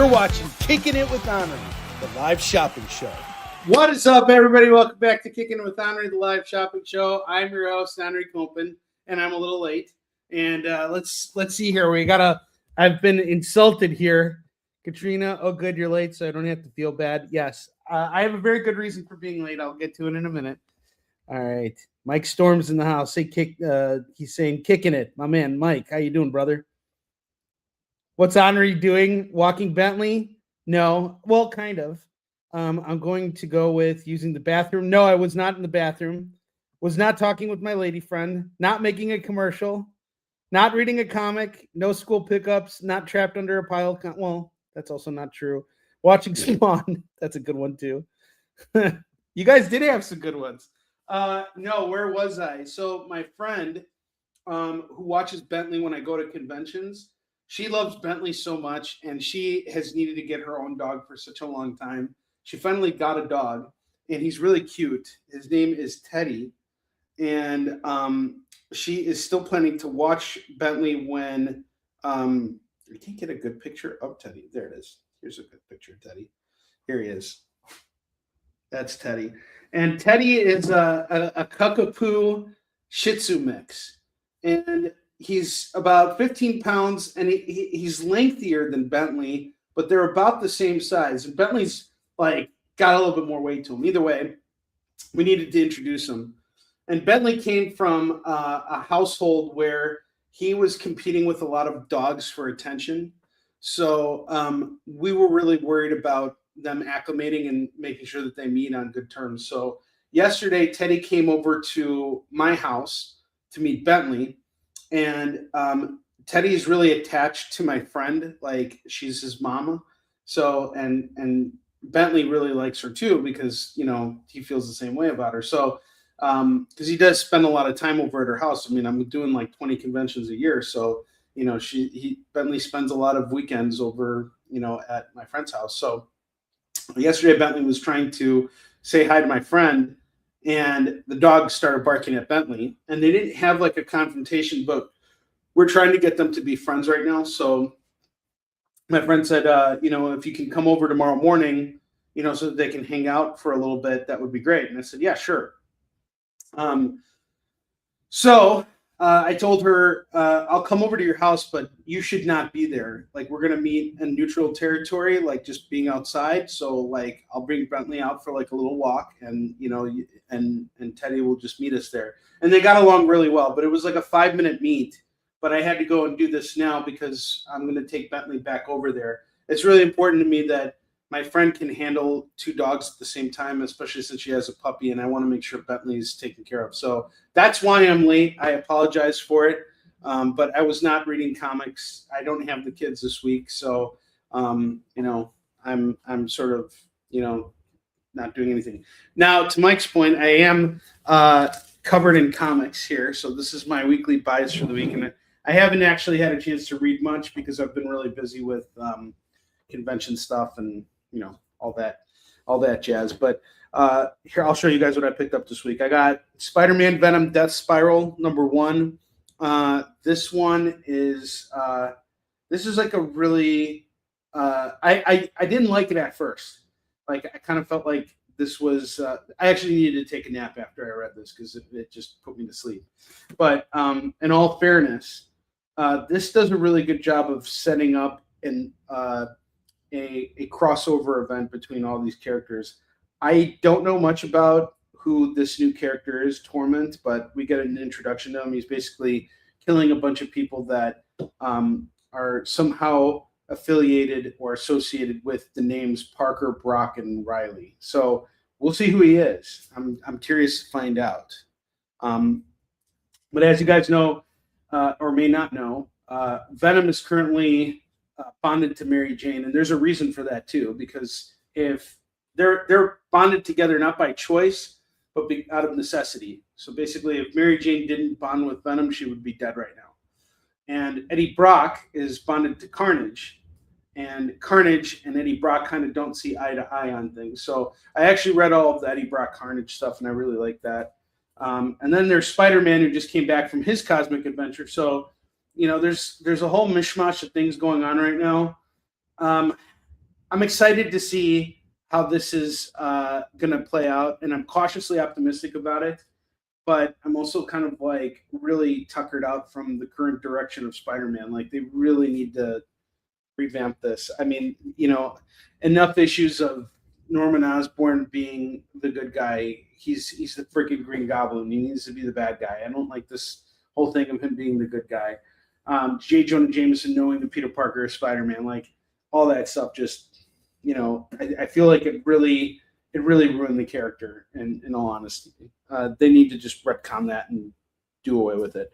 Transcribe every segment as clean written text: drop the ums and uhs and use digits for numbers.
You're watching Kickin' It with Onrie, the live shopping show. What is up, everybody? Welcome back to Kickin' It with Onrie, the live shopping show. I'm your host, Onrie Kompen, and I'm a little late. And let's see here. I've been insulted here. Katrina, oh, good, you're late, so I don't have to feel bad. Yes, I have a very good reason for being late. I'll get to it in a minute. All right. Mike Storm's in the house. He's saying, Kickin' It. My man, Mike, how you doing, brother? What's Onrie doing? Walking Bentley? No. Well, kind of. I'm going to go with using the bathroom. No, I was not in the bathroom. Was not talking with my lady friend. Not making a commercial. Not reading a comic. No school pickups. Not trapped under a pile. Well, that's also not true. Watching Spawn. That's a good one, too. You guys did have some good ones. No, where was I? So my friend who watches Bentley when I go to conventions, she loves Bentley so much, and she has needed to get her own dog for such a long time. She finally got a dog, and he's really cute. His name is Teddy, and she is still planning to watch Bentley when I can't get a good picture of Teddy. There it is. Here's a good picture of Teddy. Here he is. That's Teddy. And Teddy is a Cockapoo Shih Tzu mix. And he's about 15 pounds, and he's lengthier than Bentley, but they're about the same size. And Bentley's got a little bit more weight to him. Either way, we needed to introduce him. And Bentley came from a household where he was competing with a lot of dogs for attention. So we were really worried about them acclimating and making sure that they meet on good terms. So yesterday, Teddy came over to my house to meet Bentley. And Teddy is really attached to my friend, like she's his mama. So, and Bentley really likes her too, because, he feels the same way about her. So, because he does spend a lot of time over at her house. I mean, I'm doing 20 conventions a year. So, Bentley spends a lot of weekends over, at my friend's house. So yesterday, Bentley was trying to say hi to my friend, and the dog started barking at Bentley, and they didn't have a confrontation, but we're trying to get them to be friends right now. So my friend said, if you can come over tomorrow morning, so that they can hang out for a little bit, that would be great. And I said, yeah, sure. So I told her, I'll come over to your house, but you should not be there. We're going to meet in neutral territory, just being outside. So I'll bring Bentley out for a little walk, and, and Teddy will just meet us there. And they got along really well, but it was a 5-minute meet, but I had to go and do this now because I'm going to take Bentley back over there. It's really important to me that my friend can handle 2 dogs at the same time, especially since she has a puppy, and I want to make sure Bentley's taken care of. So that's why I'm late. I apologize for it, but I was not reading comics. I don't have the kids this week, so I'm sort of not doing anything. Now, to Mike's point, I am covered in comics here, so this is my weekly buys for the week, and I haven't actually had a chance to read much because I've been really busy with convention stuff and all that jazz. But here, I'll show you guys what I picked up this week. I got Spider-Man Venom Death Spiral #1. This one is this is a really I didn't like it at first. I kind of felt like this was I actually needed to take a nap after I read this because it just put me to sleep. But in all fairness, this does a really good job of setting up a crossover event between all these characters. I don't know much about who this new character is, Torment, but we get an introduction to him. He's basically killing a bunch of people that are somehow affiliated or associated with the names Parker, Brock, and Riley. So we'll see who he is. I'm curious to find out. But as you guys know, or may not know, Venom is currently bonded to Mary Jane, and there's a reason for that too, because if they're bonded together not by choice but out of necessity. So basically, if Mary Jane didn't bond with Venom, she would be dead right now. And Eddie Brock is bonded to Carnage, and Carnage and Eddie Brock kind of don't see eye to eye on things. So I actually read all of the Eddie Brock Carnage stuff, and I really like that. And then there's Spider-Man, who just came back from his cosmic adventure. So there's a whole mishmash of things going on right now. I'm excited to see how this is going to play out, and I'm cautiously optimistic about it. But I'm also kind of like really tuckered out from the current direction of Spider-Man. Like they really need to revamp this. I mean, enough issues of Norman Osborn being the good guy. He's the freaking Green Goblin. He needs to be the bad guy. I don't like this whole thing of him being the good guy. J. Jonah Jameson knowing that Peter Parker is Spider-Man, like all that stuff. Just I feel like it really ruined the character. In all honesty, they need to just retcon that and do away with it.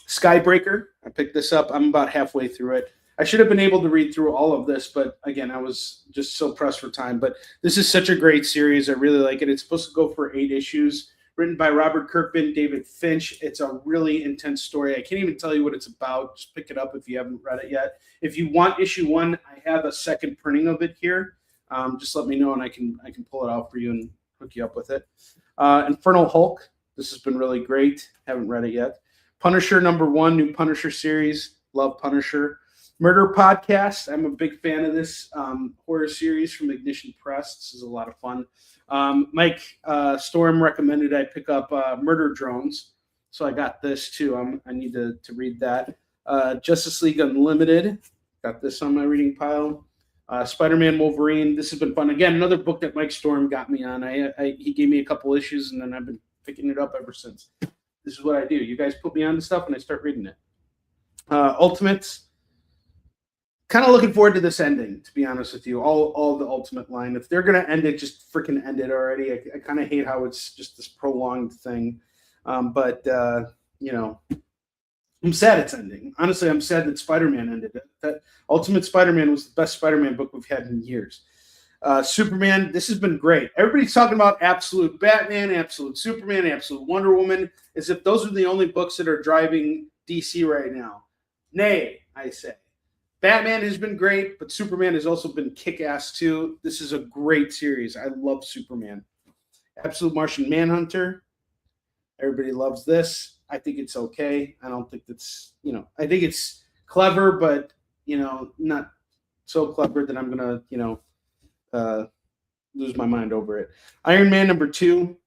Skybreaker. I picked this up. I'm about halfway through it. I should have been able to read through all of this, but again, I was just so pressed for time. But this is such a great series. I really like it. It's supposed to go for 8 issues. Written by Robert Kirkman, David Finch. It's a really intense story. I can't even tell you what it's about. Just pick it up if you haven't read it yet. If you want issue 1, I have a second printing of it here. Just let me know, and I can pull it out for you and hook you up with it. Infernal Hulk. This has been really great. Haven't read it yet. Punisher #1, new Punisher series. Love Punisher. Murder Podcast. I'm a big fan of this horror series from Ignition Press. This is a lot of fun. Mike Storm recommended I pick up Murder Drones, so I got this too. I need to read that. Justice League Unlimited. Got this on my reading pile. Spider-Man Wolverine. This has been fun. Again, another book that Mike Storm got me on. He gave me a couple issues, and then I've been picking it up ever since. This is what I do. You guys put me on to stuff, and I start reading it. Ultimates. Kind of looking forward to this ending, to be honest with you. All the Ultimate line. If they're going to end it, just freaking end it already. I kind of hate how it's just this prolonged thing. But I'm sad it's ending. Honestly, I'm sad that Spider-Man ended it. That Ultimate Spider-Man was the best Spider-Man book we've had in years. Superman, this has been great. Everybody's talking about Absolute Batman, Absolute Superman, Absolute Wonder Woman, as if those are the only books that are driving DC right now. Nay, I say. Batman has been great, but Superman has also been kick-ass too. This is a great series. I love Superman. Absolute Martian Manhunter. Everybody loves this. I think it's okay. I don't think that's, I think it's clever, but, not so clever that I'm going to, lose my mind over it. Iron Man #2.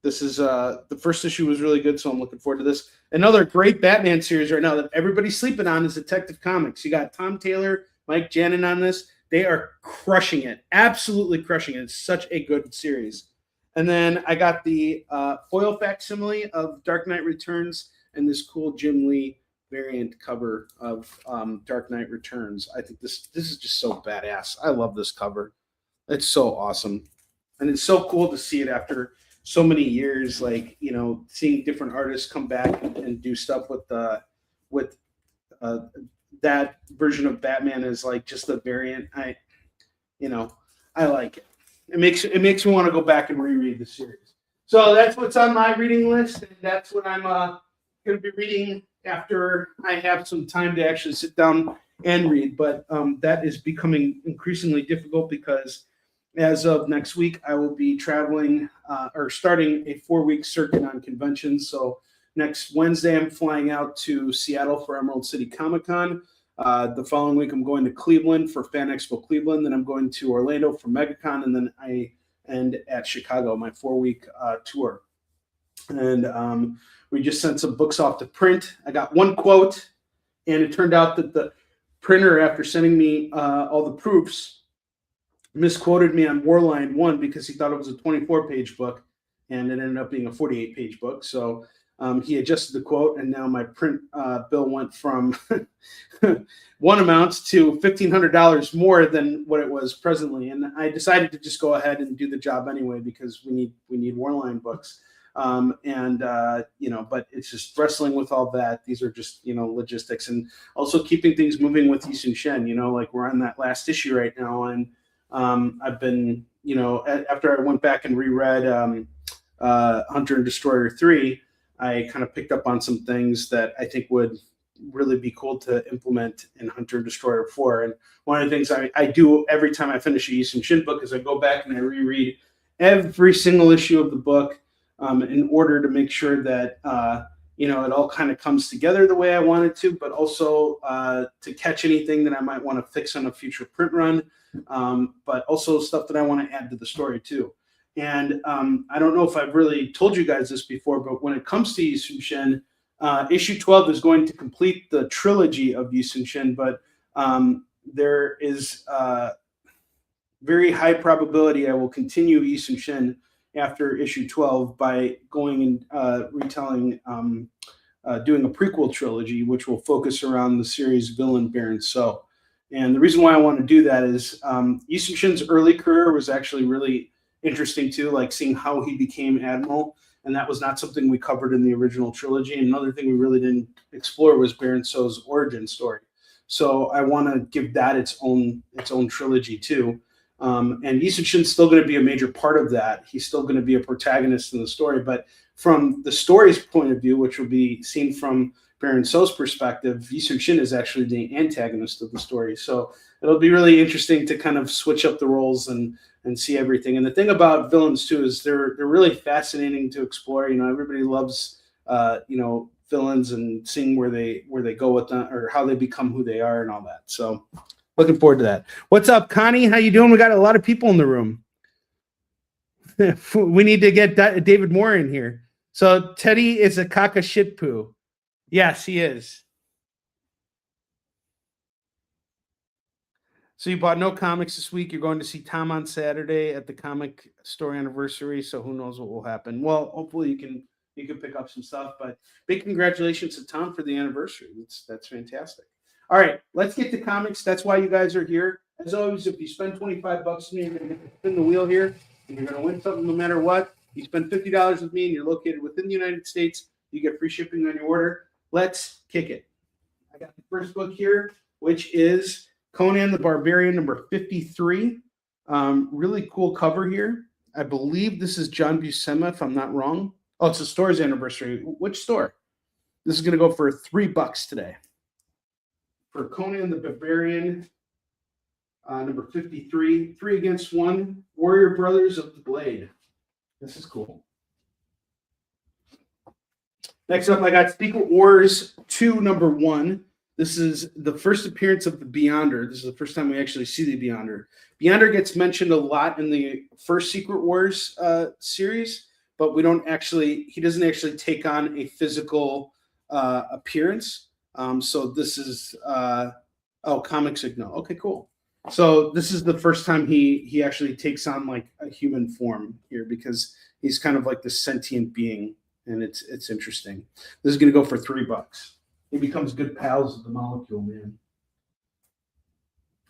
This is the first issue was really good, so I'm looking forward to this. Another great Batman series right now that everybody's sleeping on is Detective Comics. You got Tom Taylor, Mike Janin on this. They are crushing it, absolutely crushing it. It's such a good series. And then I got the foil facsimile of Dark Knight Returns and this cool Jim Lee variant cover of Dark Knight Returns. I think this is just so badass. I love this cover. It's so awesome. And it's so cool to see it after so many years, like, seeing different artists come back and do stuff with that version of Batman is like just a variant. I like it. It makes me want to go back and reread the series. So that's what's on my reading list, and that's what I'm going to be reading after I have some time to actually sit down and read. But that is becoming increasingly difficult because as of next week, I will be traveling or starting a 4-week circuit on conventions. So next Wednesday, I'm flying out to Seattle for Emerald City Comic Con. The following week, I'm going to Cleveland for Fan Expo Cleveland. Then I'm going to Orlando for MegaCon. And then I end at Chicago, my 4-week tour. And we just sent some books off to print. I got one quote, and it turned out that the printer, after sending me all the proofs, misquoted me on Warline 1 because he thought it was a 24-page book, and it ended up being a 48-page book. So he adjusted the quote, and now my print bill went from one amount to $1,500 more than what it was presently. And I decided to just go ahead and do the job anyway because we need Warline books. But it's just wrestling with all that. These are just, logistics, and also keeping things moving with Yisung Shen. Like we're on that last issue right now, and I've been, after I went back and reread Hunter and Destroyer 3, I kind of picked up on some things that I think would really be cool to implement in Hunter and Destroyer 4. And one of the things I do every time I finish a Yisung Shin book is I go back and I reread every single issue of the book in order to make sure that it all kind of comes together the way I want it to, but also to catch anything that I might want to fix on a future print run, but also stuff that I want to add to the story too. And I don't know if I've really told you guys this before, but when it comes to Yisun Shen, issue 12 is going to complete the trilogy of Yisun Shen, but there is very high probability I will continue Yisun Shen after issue 12 by going and retelling, doing a prequel trilogy, which will focus around the series villain Baron So. And the reason why I want to do that is Yisun Shen's early career was actually really interesting too, like seeing how he became admiral, and that was not something we covered in the original trilogy. And another thing we really didn't explore was Baron So's origin story. So I want to give that its own trilogy too. And Yisun Shen's still going to be a major part of that. He's still going to be a protagonist in the story, but from the story's point of view, which will be seen from Baron So's perspective, Yisun Shen is actually the antagonist of the story. So it'll be really interesting to kind of switch up the roles and see everything. And the thing about villains too is they're really fascinating to explore. Everybody loves villains and seeing where they go with them or how they become who they are and all that. So looking forward to that. What's up, Connie? How you doing? We got a lot of people in the room. We need to get David Moore in here. So Teddy is a caca shit poo. Yes, he is. So you bought no comics this week. You're going to see Tom on Saturday at the comic store anniversary. So who knows what will happen? Well, hopefully you can pick up some stuff. But big congratulations to Tom for the anniversary. That's fantastic. All right, let's get to comics. That's why you guys are here. As always, if you spend $25 with me, you're going to spin the wheel here, and you're going to win something no matter what. You spend $50 with me, and you're located within the United States, you get free shipping on your order. Let's kick it. I got the first book here, which is Conan the Barbarian, number 53. Really cool cover here. I believe this is John Buscema, if I'm not wrong. Oh, it's the store's anniversary. Which store? This is going to go for $3 today. For Conan the Barbarian, number 53, 3 Against 1, Warrior Brothers of the Blade. This is cool. Next up, I got Secret Wars 2, number 1. This is the first appearance of the Beyonder. This is the first time we actually see the Beyonder. Beyonder gets mentioned a lot in the first Secret Wars series, but he doesn't actually take on a physical appearance. So this is Comic Signal. Okay, cool. So this is the first time he actually takes on like a human form here, because he's kind of like this sentient being, and it's interesting. This is going to go for $3. He becomes good pals with the Molecule Man.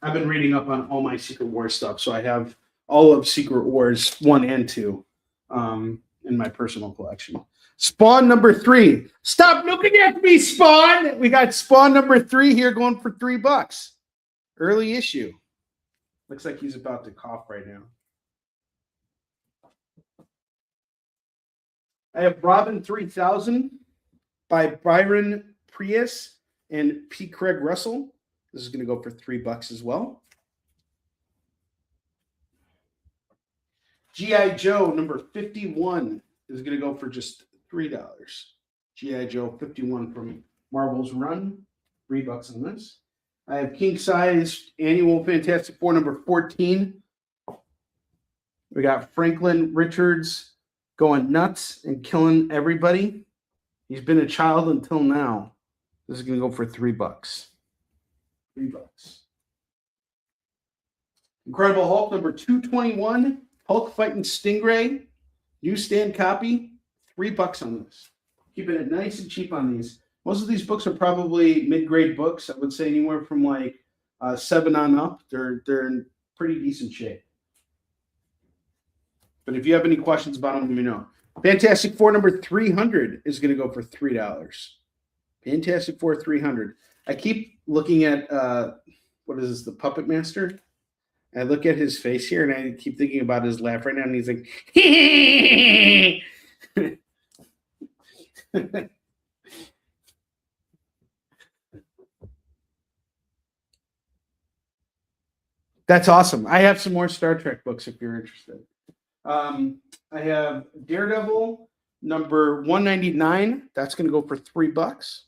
I've been reading up on all my Secret Wars stuff, so I have all of Secret Wars 1 and 2 in my personal collection. Spawn number 3. Stop looking at me, Spawn. We got Spawn number 3 here going for $3. Early issue. Looks like he's about to cough right now. I have Robin 3000 by Byron Prius and P. Craig Russell. This is going to go for $3 as well. G.I. Joe number 51 is going to go for just $3. G.I. Joe 51 from Marvel's Run, $3 on this. I have King Size Annual Fantastic Four number 14. We got Franklin Richards going nuts and killing everybody. He's been a child until now. This is going to go for $3. $3. Incredible Hulk number 221. Hulk fighting Stingray. Newsstand copy. $3 on this. Keeping it nice and cheap on these. Most of these books are probably mid-grade books. I would say anywhere from like 7 on up. They're in pretty decent shape. But if you have any questions about them, let me know. Fantastic Four number 300 is going to go for $3. Fantastic Four 300. I keep looking at, what is this, the Puppet Master? I look at his face here, and I keep thinking about his laugh right now, and he's like, That's awesome. I have some more Star Trek books if you're interested. I have Daredevil number 199. That's going to go for $3.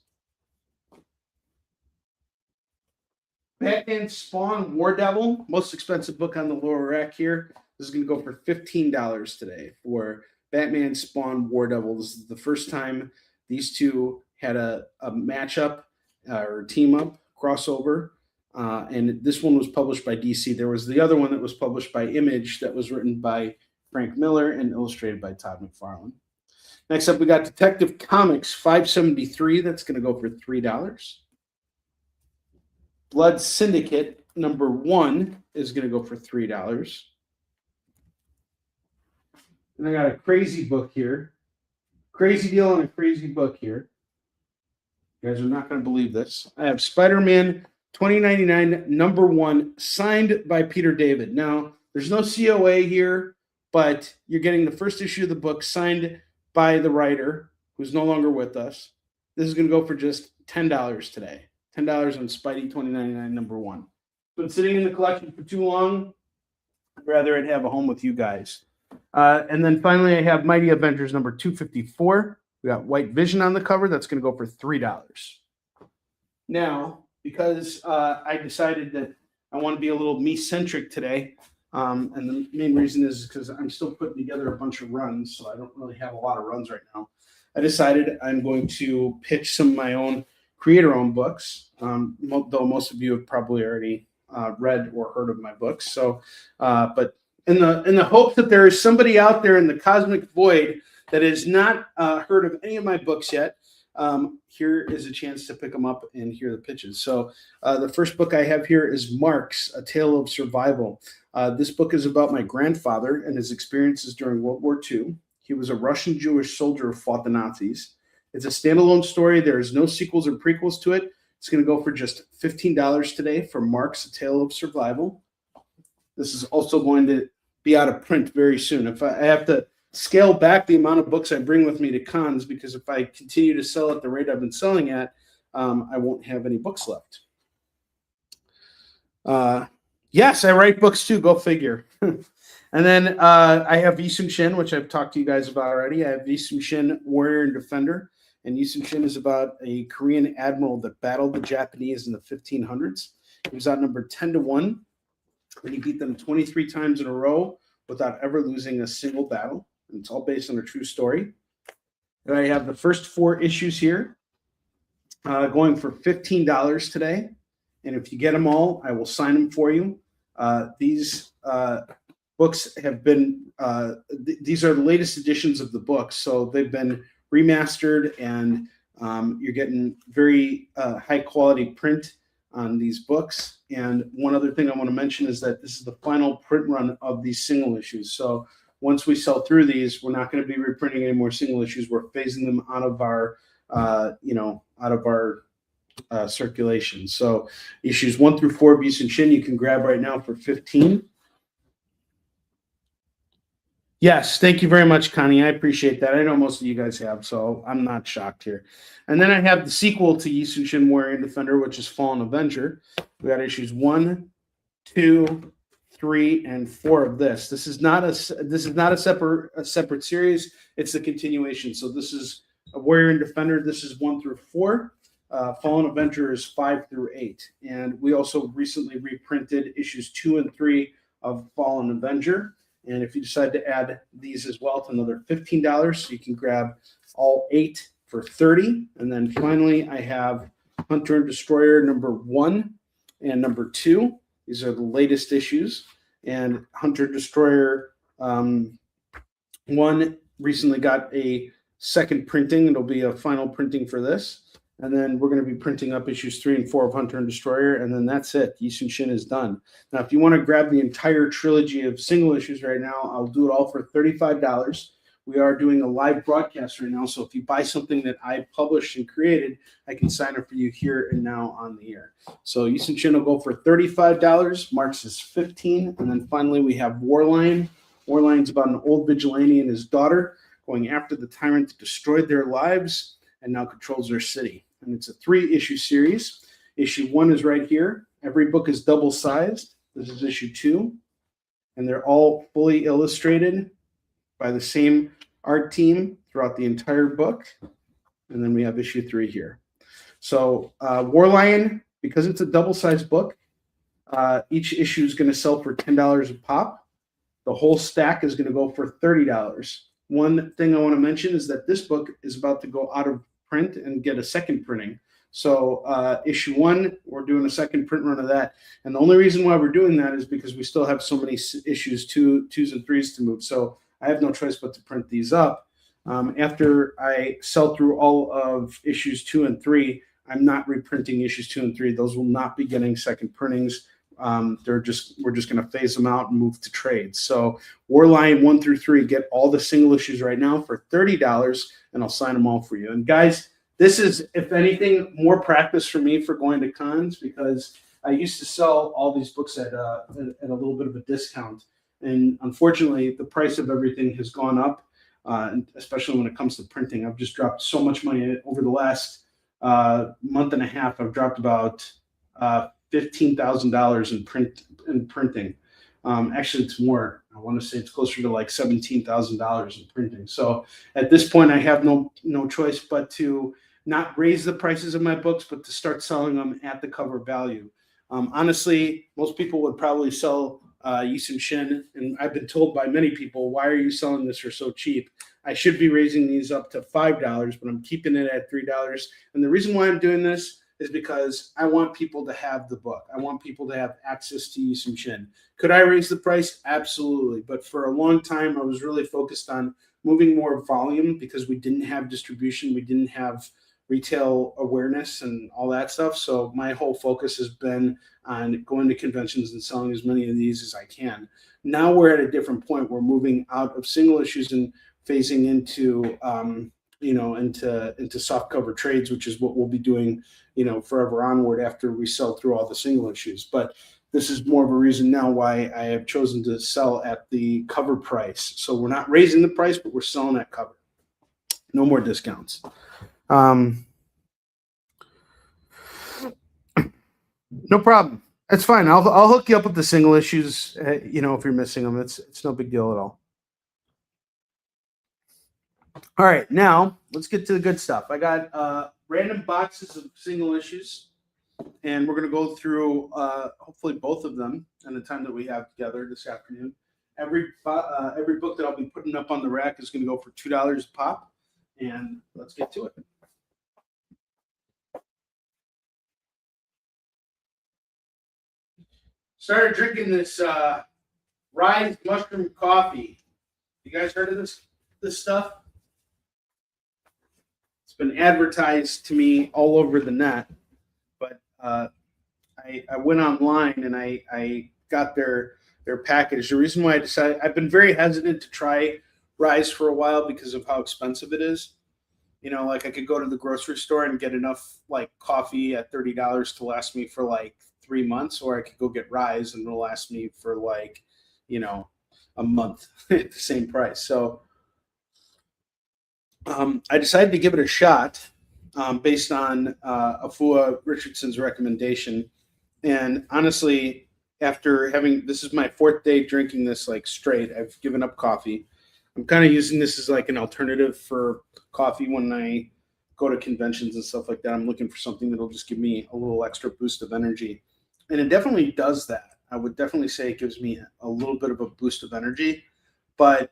Batman Spawn War Devil, most expensive book on the lower rack here. This is going to go for $15 today for Batman Spawn War Devil. This is the first time these two had a matchup or team up crossover. And this one was published by DC. There was the other one that was published by Image that was written by Frank Miller and illustrated by Todd McFarlane. Next up, we got Detective Comics 573. That's going to go for $3. Blood Syndicate number 1 is going to go for $3. And I got a crazy book here. Crazy deal and a crazy book here. You guys are not going to believe this. I have Spider-Man 2099 number 1 signed by Peter David. Now, there's no COA here, but you're getting the first issue of the book signed by the writer, who's no longer with us. This is going to go for just $10 today. $10 on Spidey 2099 number 1. It's been sitting in the collection for too long. I'd rather it have a home with you guys. And then finally, I have Mighty Avengers number 254. We got White Vision on the cover. That's going to go for $3. Now, because I decided that I want to be a little me-centric today, and the main reason is because I'm still putting together a bunch of runs, so I don't really have a lot of runs right now. I decided I'm going to pitch some of my own creator-owned books, though most of you have probably already read or heard of my books. So, but in the hope that there is somebody out there in the cosmic void that has not heard of any of my books yet, here is a chance to pick them up and hear the pitches. So the first book I have here is Marks, A Tale of Survival. This book is about my grandfather and his experiences during World War II. He was a Russian Jewish soldier who fought the Nazis. It's a standalone story. There is no sequels or prequels to it. It's going to go for just $15 today for Marks, A Tale of Survival. This is also going to be out of print very soon. If I have to scale back the amount of books I bring with me to cons, because if I continue to sell at the rate I've been selling at, I won't have any books left. Yes, I write books too. Go figure. And then I have Yi Sun-shin, which I've talked to you guys about already. I have Yi Sun-shin, Warrior and Defender. And Yi Sun-shin is about a Korean admiral that battled the Japanese in the 1500s. He was outnumbered 10-1, and he beat them 23 times in a row without ever losing a single battle. And it's all based on a true story. And I have the first 4 issues here going for $15 today. And if you get them all, I will sign them for you. These books have been, these are the latest editions of the books. So they've been remastered, and you're getting very high quality print on these books. And one other thing I want to mention is that this is the final print run of these single issues. So once we sell through these, we're not going to be reprinting any more single issues. We're phasing them out of our, circulation. So issues 1 through 4 of Yi Sun-shin you can grab right now for $15. Yes, thank you very much, Connie. I appreciate that. I know most of you guys have, so I'm not shocked here. And then I have the sequel to Yi Sun-shin, Warrior and Defender, which is Fallen Avenger. We got issues 1, 2, 3, and 4 of this. This is not a separate series. It's the continuation. So this is a Warrior and Defender. This is 1 through 4. Fallen Avenger is 5 through 8. And we also recently reprinted issues 2 and 3 of Fallen Avenger. And if you decide to add these as well, it's another $15. So you can grab all 8 for $30. And then finally, I have Hunter and Destroyer number 1 and number 2. These are the latest issues. And Hunter Destroyer 1 recently got a second printing. It'll be a final printing for this. And then we're going to be printing up issues 3 and 4 of Hunter and Destroyer, and then that's it. Yi Sun-shin is done. Now, if you want to grab the entire trilogy of single issues right now, I'll do it all for $35. We are doing a live broadcast right now, so if you buy something that I published and created, I can sign it for you here and now on the air. So Yi Sun-shin will go for $35. Marks is $15. And then finally, we have Warline. Warline's about an old vigilante and his daughter going after the tyrant that destroyed their lives and now controls their city. And it's a 3-issue series. Issue 1 is right here. Every book is double-sized. This is issue 2. And they're all fully illustrated by the same art team throughout the entire book. And then we have issue 3 here. So War Lion, because it's a double-sized book, each issue is going to sell for $10 a pop. The whole stack is going to go for $30. One thing I want to mention is that this book is about to go out of print and get a second printing. So issue 1, we're doing a second print run of that. And the only reason why we're doing that is because we still have so many issues, 2s and 3s to move. So I have no choice but to print these up. After I sell through all of issues 2 and 3, I'm not reprinting issues 2 and 3. Those will not be getting second printings. We're just going to phase them out and move to trades. So War Lion 1 through 3, get all the single issues right now for $30, and I'll sign them all for you. And guys, this is, if anything, more practice for me for going to cons, because I used to sell all these books at a little bit of a discount. And unfortunately, the price of everything has gone up, especially when it comes to printing. I've just dropped so much money over the last month and a half. I've dropped about $15,000 in printing. Actually, it's more. I want to say it's closer to like $17,000 in printing. So at this point, I have no choice but to not raise the prices of my books, but to start selling them at the cover value. Honestly, most people would probably sell Yisun Shin, and I've been told by many people, why are you selling this for so cheap? I should be raising these up to $5, but I'm keeping it at $3. And the reason why I'm doing this is because I want people to have the book. I want people to have access to Yisun Shin. Could I raise the price? Absolutely. But for a long time, I was really focused on moving more volume because we didn't have distribution. We didn't have retail awareness and all that stuff. So my whole focus has been on going to conventions and selling as many of these as I can. Now we're at a different point. We're moving out of single issues and phasing into into soft cover trades, which is what we'll be doing, forever onward after we sell through all the single issues. But this is more of a reason now why I have chosen to sell at the cover price. So we're not raising the price, but we're selling at cover. No more discounts. No problem. That's fine. I'll hook you up with the single issues. If you're missing them, it's no big deal at all. All right, now let's get to the good stuff. I got random boxes of single issues, and we're going to go through hopefully both of them in the time that we have together this afternoon. Every book that I'll be putting up on the rack is going to go for $2 a pop, and let's get to it. Started drinking this Rise mushroom coffee. You guys heard of this stuff? It's been advertised to me all over the net, but I went online and I got their package. The reason why I decided, I've been very hesitant to try Rise for a while because of how expensive it is. Like I could go to the grocery store and get enough like coffee at $30 to last me for like 3 months, or I could go get Rise and it'll last me for like, a month at the same price. So I decided to give it a shot based on Afua Richardson's recommendation. And honestly, after this is my 4th day drinking this like straight, I've given up coffee. I'm kind of using this as like an alternative for coffee when I go to conventions and stuff like that. I'm looking for something that'll just give me a little extra boost of energy. And it definitely does that. I would definitely say it gives me a little bit of a boost of energy, but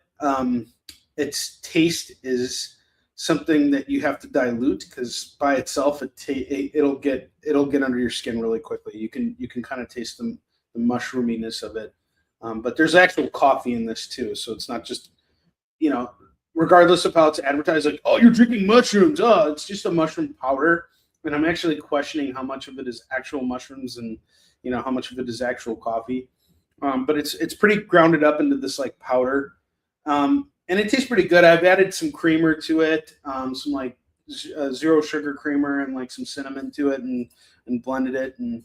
its taste is something that you have to dilute, because by itself it'll get under your skin really quickly. You can kind of taste the mushroominess of it, but there's actual coffee in this too, so it's not just regardless of how it's advertised, like, oh, you're drinking mushrooms. Oh, it's just a mushroom powder. And I'm actually questioning how much of it is actual mushrooms and how much of it is actual coffee. But it's pretty grounded up into this like powder. And it tastes pretty good. I've added some creamer to it, some like zero sugar creamer and like some cinnamon to it and blended it. And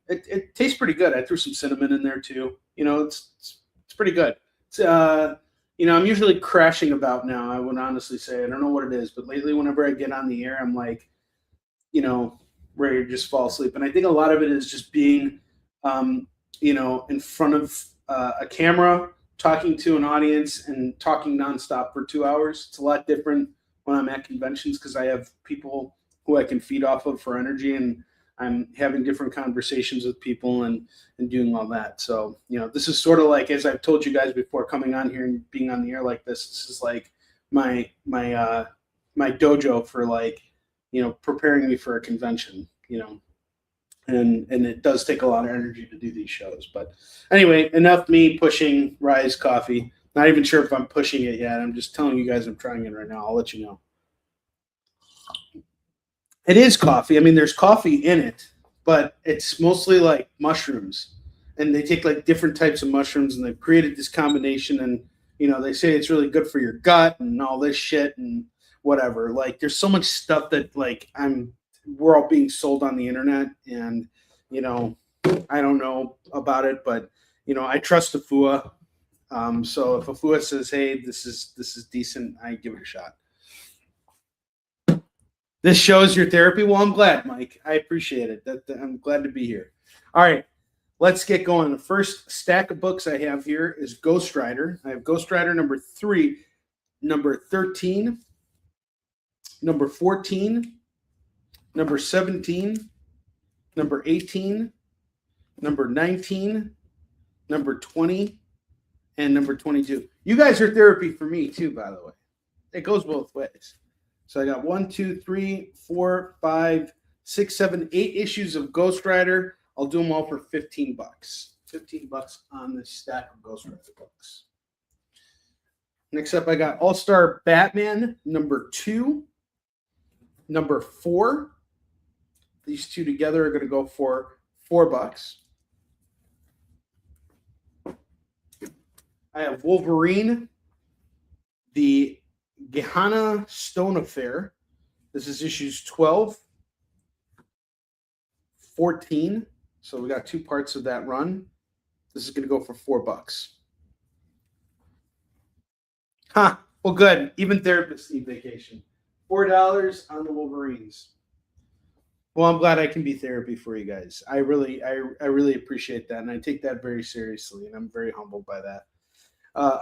it tastes pretty good. I threw some cinnamon in there too. It's pretty good. It's, I'm usually crashing about now. I would honestly say, I don't know what it is, but lately whenever I get on the air, I'm like, ready to just fall asleep. And I think a lot of it is just being, in front of a camera talking to an audience and talking nonstop for 2 hours. It's a lot different when I'm at conventions because I have people who I can feed off of for energy, and I'm having different conversations with people and doing all that. So, this is sort of like, as I've told you guys before, coming on here and being on the air like this is like my dojo for like, preparing me for a convention, and it does take a lot of energy to do these shows. But anyway, enough me pushing Rise Coffee. Not even sure if I'm pushing it yet. I'm just telling you guys I'm trying it right now. I'll let you know. It is coffee. I mean, there's coffee in it, but it's mostly like mushrooms. And they take like different types of mushrooms and they've created this combination. And, they say it's really good for your gut and all this shit and whatever. Like, there's so much stuff that like we're all being sold on the internet, and I don't know about it, but I trust Afua. So if Afua says, hey, this is decent, I give it a shot. This shows your therapy. Well, I'm glad, Mike. I appreciate it. I'm glad to be here. All right, let's get going. The first stack of books I have here is Ghost Rider. I have Ghost Rider number 3, number 13, number 14, number 17, number 18, number 19, number 20, and number 22. You guys are therapy for me too, by the way. It goes both ways. So I got 1, 2, 3, 4, 5, 6, 7, 8 issues of Ghost Rider. I'll do them all for $15. $15 on this stack of Ghost Rider books. Next up, I got All-Star Batman number 2, number 4. These two together are going to go for $4. I have Wolverine, the Gehenna Stone Affair. This is issues 12, 14. So we got 2 parts of that run. This is going to go for $4. Well, good. Even therapists need vacation. $4 on the Wolverines. Well, I'm glad I can be therapy for you guys. I really appreciate that, and I take that very seriously, and I'm very humbled by that.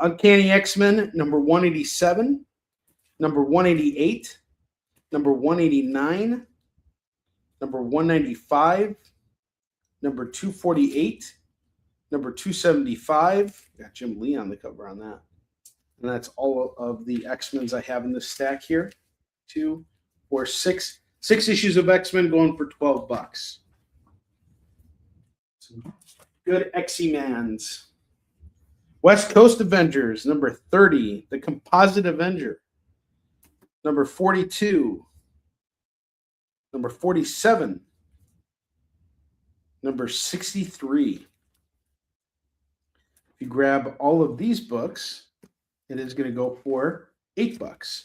Uncanny X-Men number 187, number 188, number 189, number 195, number 248, number 275. Got Jim Lee on the cover on that. And that's all of the X-Men's I have in this stack here. 2, 4, 6. 6 issues of X-Men going for $12. Some good X-Mans. West Coast Avengers, number 30, the Composite Avenger. Number 42, number 47, number 63. If you grab all of these books, it is going to go for $8.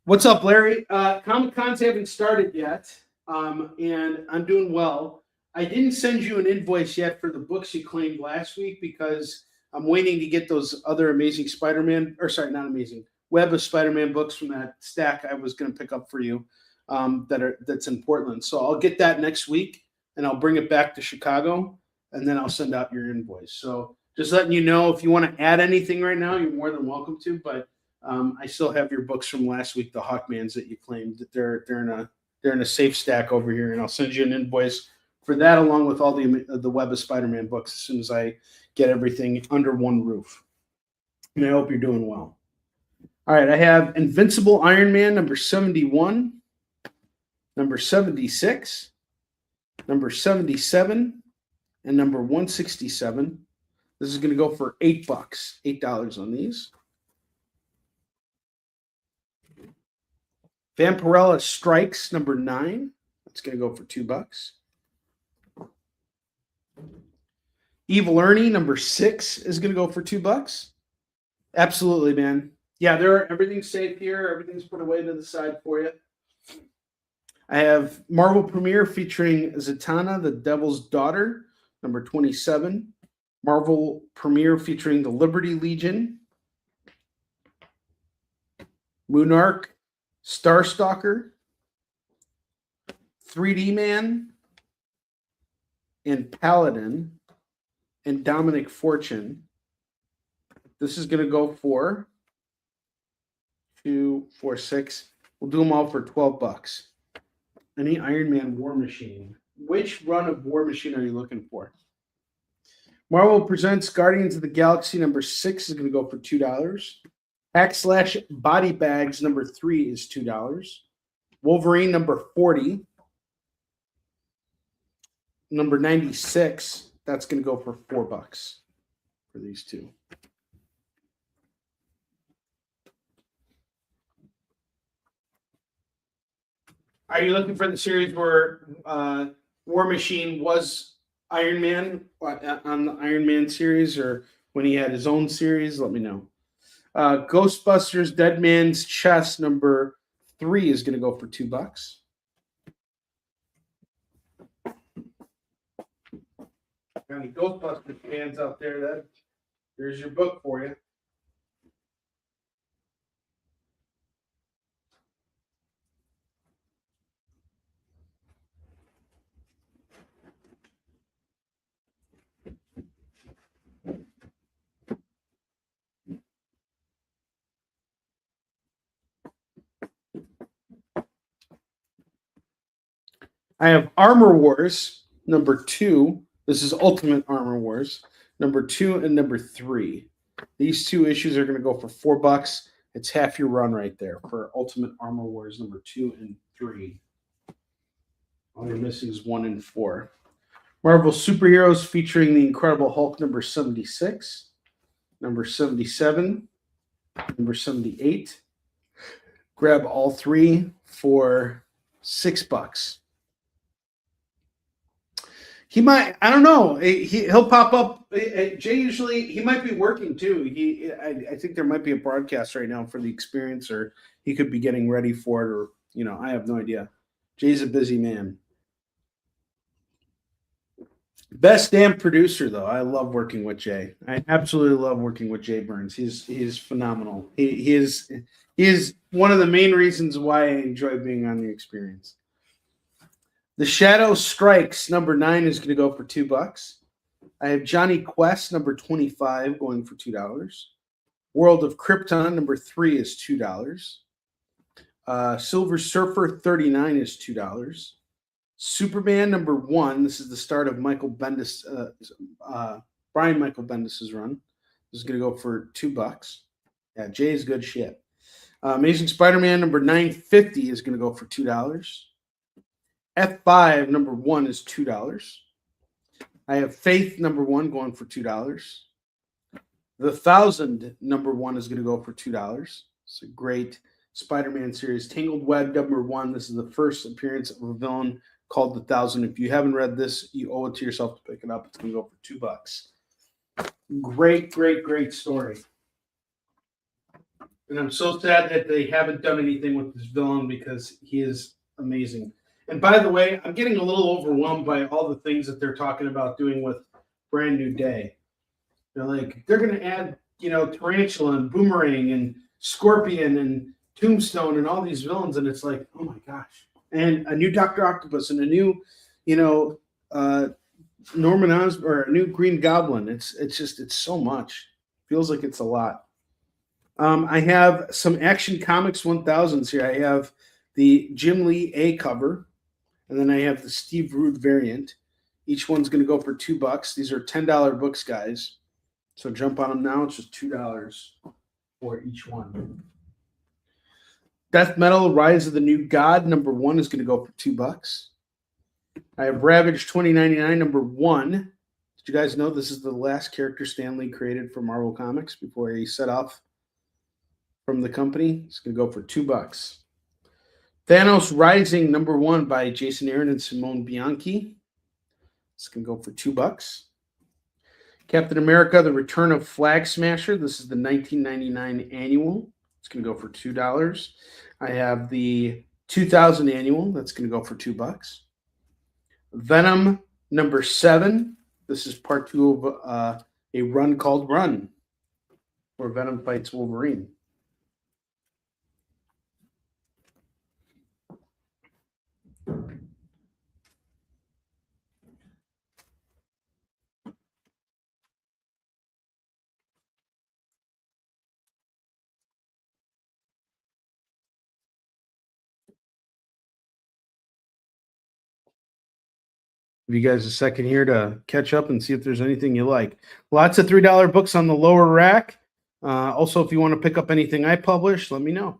What's up, Larry? Comic-Cons haven't started yet, and I'm doing well. I didn't send you an invoice yet for the books you claimed last week because I'm waiting to get those other Amazing Spider-Man, or sorry, not Amazing, Web of Spider-Man books from that stack I was going to pick up for you that's in Portland. So I'll get that next week, and I'll bring it back to Chicago, and then I'll send out your invoice. So just letting you know, if you want to add anything right now, you're more than welcome to, but I still have your books from last week, the Hawkmans that you claimed. That they're in a safe stack over here, and I'll send you an invoice for that, along with all the Web of Spider-Man books, as soon as I get everything under one roof. And I hope you're doing well. All right, I have Invincible Iron Man number 71, number 76, number 77, and number 167. This is going to go for $8. $8 on these. Vampirella Strikes number 9. That's going to go for $2. Evil Ernie number 6 is going to go for $2. Absolutely, man. Yeah, everything's safe here. Everything's put away to the side for you. I have Marvel Premiere featuring Zatanna, the Devil's Daughter, number 27. Marvel Premiere featuring the Liberty Legion. Moonarch, Starstalker, 3D Man, and Paladin. and Dominic Fortune. This is going to go for 2, 4, 6. We'll do them all for $12. Any Iron Man War Machine. Which run of War Machine are you looking for? Marvel presents Guardians of the Galaxy number 6 is going to go for $2. Hack / Body Bags number 3 is $2. Wolverine number 40. Number 96, that's going to go for $4 for these two. Are you looking for the series where War Machine was Iron Man on the Iron Man series, or when he had his own series? Let me know. Ghostbusters Dead Man's Chest number 3 is going to go for $2. Any Ghostbusters fans out there, there's your book for you. I have Armor Wars number 2. This is Ultimate Armor Wars number 2 and number 3. These 2 issues are going to go for $4. It's half your run right there for Ultimate Armor Wars number 2 and 3. All you're missing is 1 and 4. Marvel Superheroes featuring the Incredible Hulk number 76, number 77, number 78. Grab all 3 for $6. He might, I don't know. He'll pop up. Jay usually, he might be working too. I think there might be a broadcast right now for the experience, or he could be getting ready for it, or, I have no idea. Jay's a busy man. Best damn producer, though. I love working with Jay. I absolutely love working with Jay Burns. He's phenomenal. He is one of the main reasons why I enjoy being on the experience. The Shadow Strikes number 9 is going to go for $2. I have Johnny Quest number 25 going for $2. World of Krypton number 3 is $2. Silver Surfer 39 is $2. Superman number 1. This is the start of Michael Bendis, Brian Michael Bendis' run. This is going to go for $2. Yeah, Jay's good shit. Amazing Spider-Man number 950 is going to go for $2. F5 number 1 is $2. I have Faith number 1 going for $2. The 1000 number 1 is going to go for $2. It's a great Spider-Man series. Tangled Web number 1. This is the first appearance of a villain called the 1000. If you haven't read this, you owe it to yourself to pick it up. It's going to go for $2. Great story. And I'm so sad that they haven't done anything with this villain, because he is amazing. And by the way, I'm getting a little overwhelmed by all the things that they're talking about doing with Brand New Day. They're going to add, Tarantula and Boomerang and Scorpion and Tombstone and all these villains, and it's like, oh my gosh. And a new Dr. Octopus and a new, Norman Osborn, or a new Green Goblin. It's so much. Feels like it's a lot. I have some Action Comics 1000s here. I have the Jim Lee A cover, and then I have the Steve Rude variant. Each one's going to go for $2. These are $10 books, guys. So jump on them now. It's just $2 for each one. Death Metal Rise of the New God number 1 is going to go for $2. I have Ravage 2099 number 1. Did you guys know this is the last character Stan Lee created for Marvel Comics before he set off from the company? It's going to go for $2. Thanos Rising number 1 by Jason Aaron and Simone Bianchi. It's going to go for $2. Captain America: The Return of Flag Smasher. This is the 1999 annual. It's going to go for $2. I have the 2000 annual. That's going to go for $2. Venom number 7. This is part 2 of a run called Run, where Venom fights Wolverine. Give you guys a second here to catch up and see if there's anything you like. Lots of $3 books on the lower rack. Also, if you want to pick up anything I publish, let me know.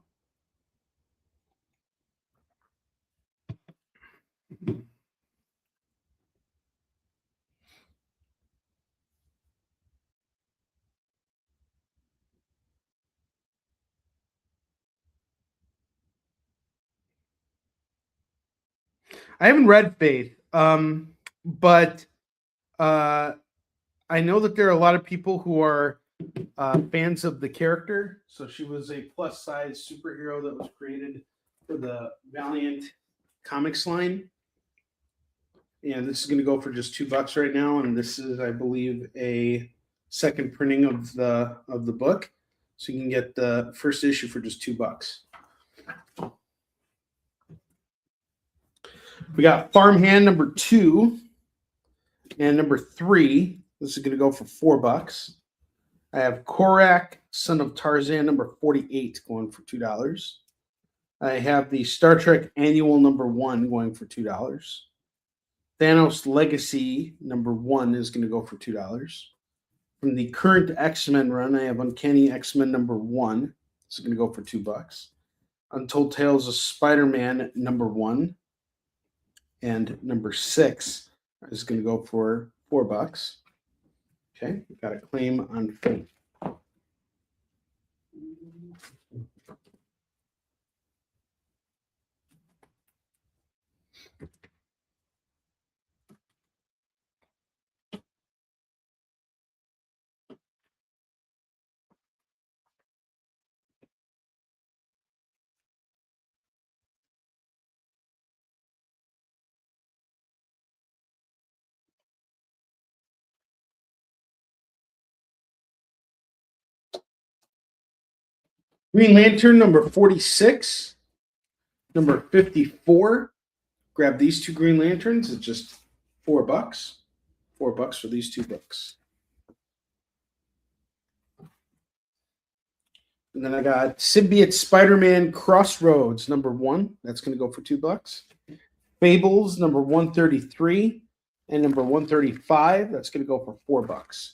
I haven't read Faith, but I know that there are a lot of people who are fans of the character. So she was a plus size superhero that was created for the Valiant Comics line. And this is going to go for just $2 right now. And this is, I believe, a second printing of the book. So you can get the first issue for just $2. We got Farmhand number 2 and number 3. This is going to go for $4. I have Korak, Son of Tarzan, number 48, going for $2. I have the Star Trek Annual number 1 going for $2. Thanos Legacy number 1 is going to go for $2. From the current X-Men run, I have Uncanny X-Men number 1. This is going to go for $2. Untold Tales of Spider-Man number 1 and number 6 is going to go for $4. Okay, got a claim on Faith. Green Lantern number 46, number 54. Grab these 2 Green Lanterns. It's just $4. $4 for these 2 books. And then I got Symbiote Spider-Man Crossroads number 1. That's going to go for $2. Fables number 133 and number 135. That's going to go for $4.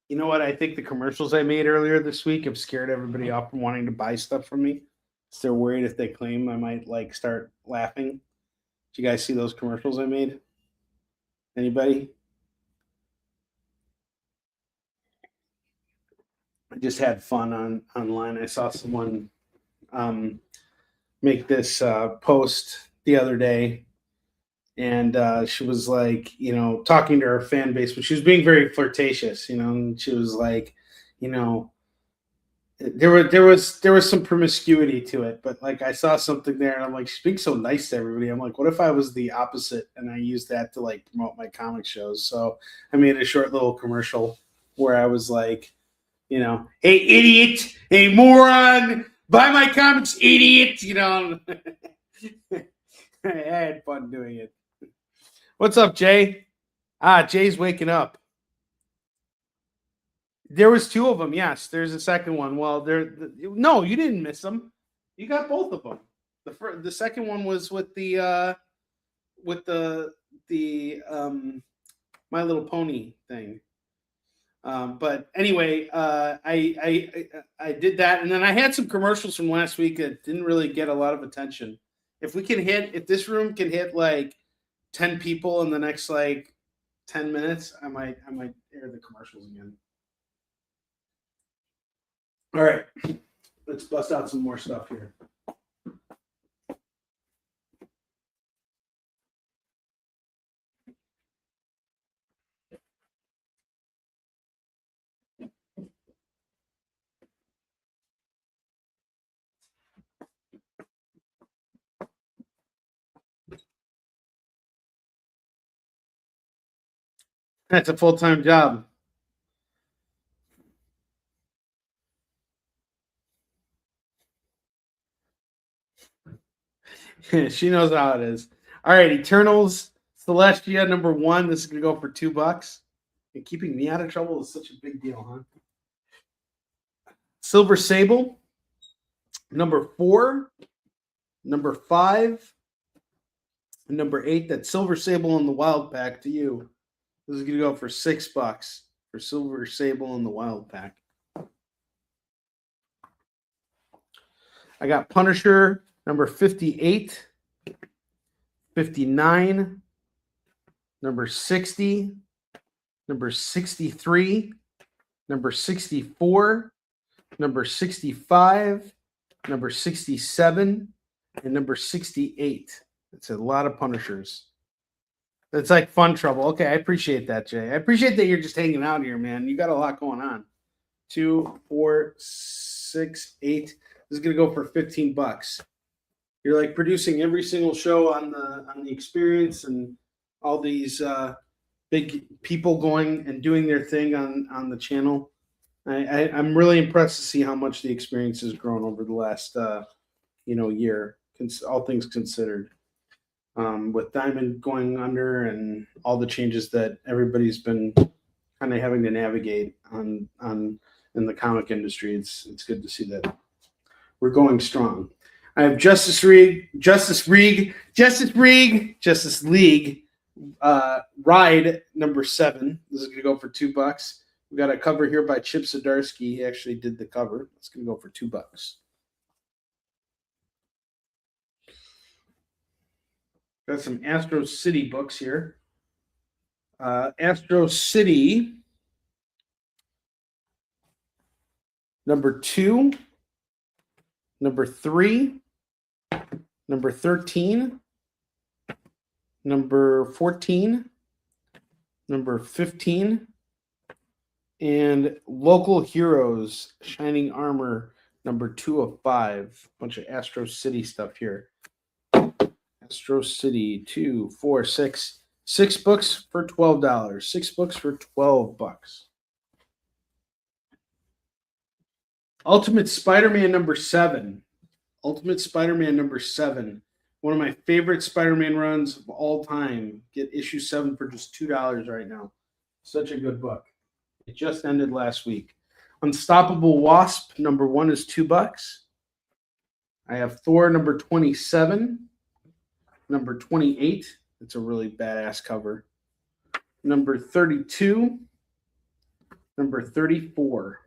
You know what? I think the commercials I made earlier this week have scared everybody off from wanting to buy stuff from me. So they're worried if they claim I might start laughing. Did you guys see those commercials I made? Anybody? I just had fun online. I saw someone make this post the other day. And she was like, talking to her fan base, but she was being very flirtatious, and she was like, there was some promiscuity to it, but like I saw something there and I'm like, she's being so nice to everybody. I'm like, what if I was the opposite and I used that to like promote my comic shows? So I made a short little commercial where I was like, hey idiot, hey moron, buy my comics, idiot, I had fun doing it. What's up, Jay? Jay's waking up. There was 2 of them. Yes, there's a second one. Well, no, you didn't miss them. You got both of them. The second one was with the My Little Pony thing. But anyway, I did that, and then I had some commercials from last week that didn't really get a lot of attention. If this room can hit like 10 people in the next like 10 minutes, I might air the commercials again. All right, let's bust out some more stuff here. That's a full-time job. She knows how it is. All right, Eternals Celestia number 1. This is gonna go for $2. And keeping me out of trouble is such a big deal, huh? Silver Sable number 4. Number 5. And number 8, that Silver Sable in the Wild Pack to you. This is going to go for $6 for Silver Sable in the Wild Pack. I got Punisher number 58, 59, number 60, number 63, number 64, number 65, number 67, and number 68. It's a lot of Punishers. It's like fun trouble. Okay, I appreciate that, Jay. I appreciate that you're just hanging out here, man. You got a lot going on. 2, 4, 6, 8. This is gonna go for $15. You're like producing every single show on the experience, and all these big people going and doing their thing on the channel. I'm really impressed to see how much the experience has grown over the last year. All things considered. With Diamond going under and all the changes that everybody's been kind of having to navigate in the comic industry, it's good to see that we're going strong. I have Justice League Ride number 7. This is going to go for $2. We got a cover here by Chip Zdarsky. He actually did the cover. It's going to go for $2. Got some Astro City books here. Astro City number 2, number 3, number 13, number 14, number 15, and Local Heroes Shining Armor number 2 of 5. Bunch of Astro City stuff here. Astro City 2, 4, 6. 6 books for $12. 6 books for $12. Ultimate Spider-Man number 7. Ultimate Spider-Man number 7. One of my favorite Spider-Man runs of all time. Get issue 7 for just $2 right now. Such a good book. It just ended last week. Unstoppable Wasp number 1 is $2. I have Thor number 27. Number 28. It's a really badass cover. Number 32. Number 34.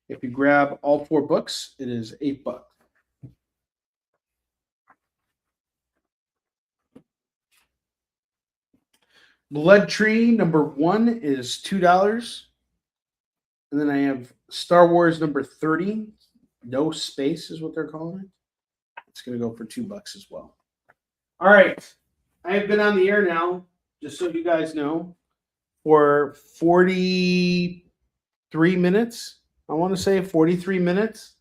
If you grab all 4 books, it is $8. Blood Tree number 1 is $2. And then I have Star Wars number 30. No Space is what they're calling it. It's going to go for $2 as well. All right. I have been on the air now, just so you guys know, for 43 minutes. I want to say 43 minutes.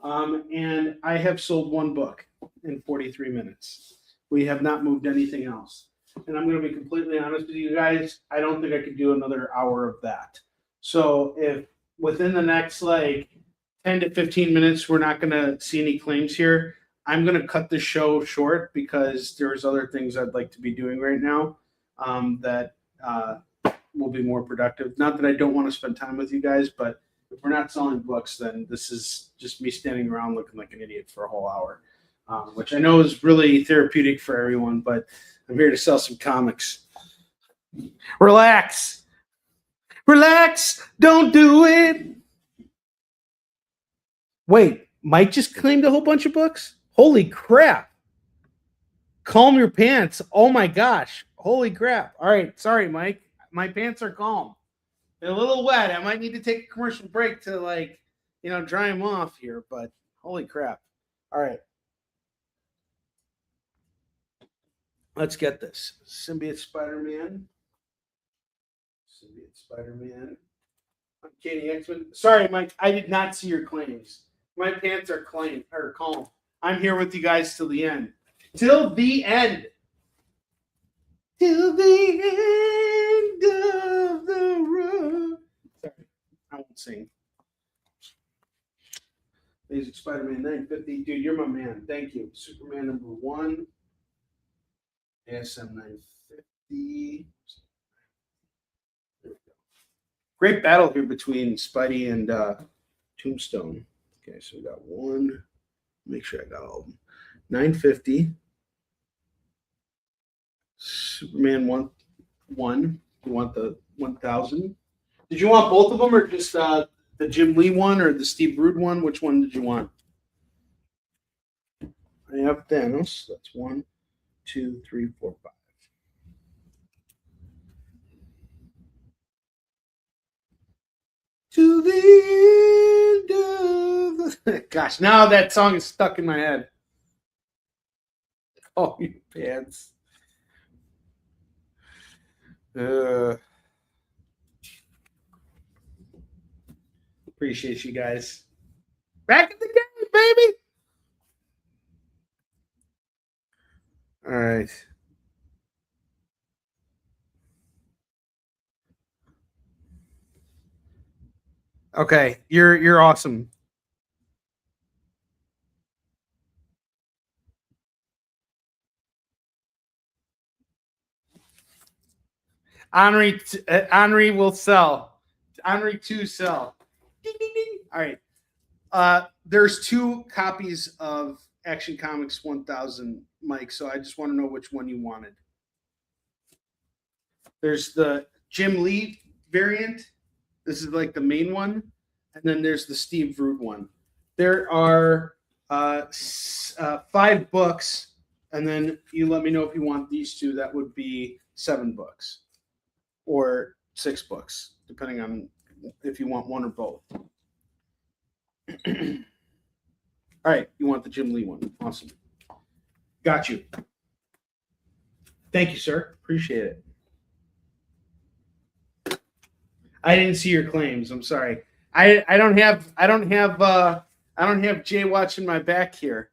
And I have sold 1 book in 43 minutes. We have not moved anything else. And I'm going to be completely honest with you guys. I don't think I could do another hour of that. So if within the next 10 to 15 minutes, we're not going to see any claims here, I'm going to cut the show short because there's other things I'd like to be doing right now that will be more productive. Not that I don't want to spend time with you guys, but if we're not selling books, then this is just me standing around looking like an idiot for a whole hour, which I know is really therapeutic for everyone, but I'm here to sell some comics. Relax. Relax. Don't do it. Wait, Mike just claimed a whole bunch of books? Holy crap. Calm your pants. Oh my gosh. Holy crap. All right. Sorry, Mike. My pants are calm. They're a little wet. I might need to take a commercial break to dry them off here, but holy crap. All right. Let's get this. Symbiote Spider-Man. Uncanny X-Men. Sorry, Mike. I did not see your claims. My pants are calm. I'm here with you guys till the end. Till the end. Till the end of the road. Sorry, I won't sing. Basic Spider-Man 950. Dude, you're my man. Thank you. Superman number 1. ASM 950. There we go. Great battle here between Spidey and Tombstone. Okay, so we got 1. Make sure I got all of them. $9.50. Superman 1. You want the 1,000? Did you want both of them, or just the Jim Lee one, or the Steve Rude one? Which one did you want? I have Thanos. That's 1, 2, 3, 4, 5. To the end of the... Gosh, now that song is stuck in my head. Oh, you pants. Appreciate you guys. Back in the game, baby. All right. Okay, you're awesome. Onrie will sell. Onrie 2 sell. Ding, ding, ding. All right. There's 2 copies of Action Comics 1000, Mike, so I just want to know which one you wanted. There's the Jim Lee variant. This is like the main one. And then there's the Steve Rude one. There are 5 books, and then you let me know if you want these 2. That would be 7 books or 6 books, depending on if you want one or both. All right, you want the Jim Lee one. Awesome. Got you. Thank you, sir. Appreciate it. I didn't see your claims. I'm sorry. I don't have Jay watching my back here.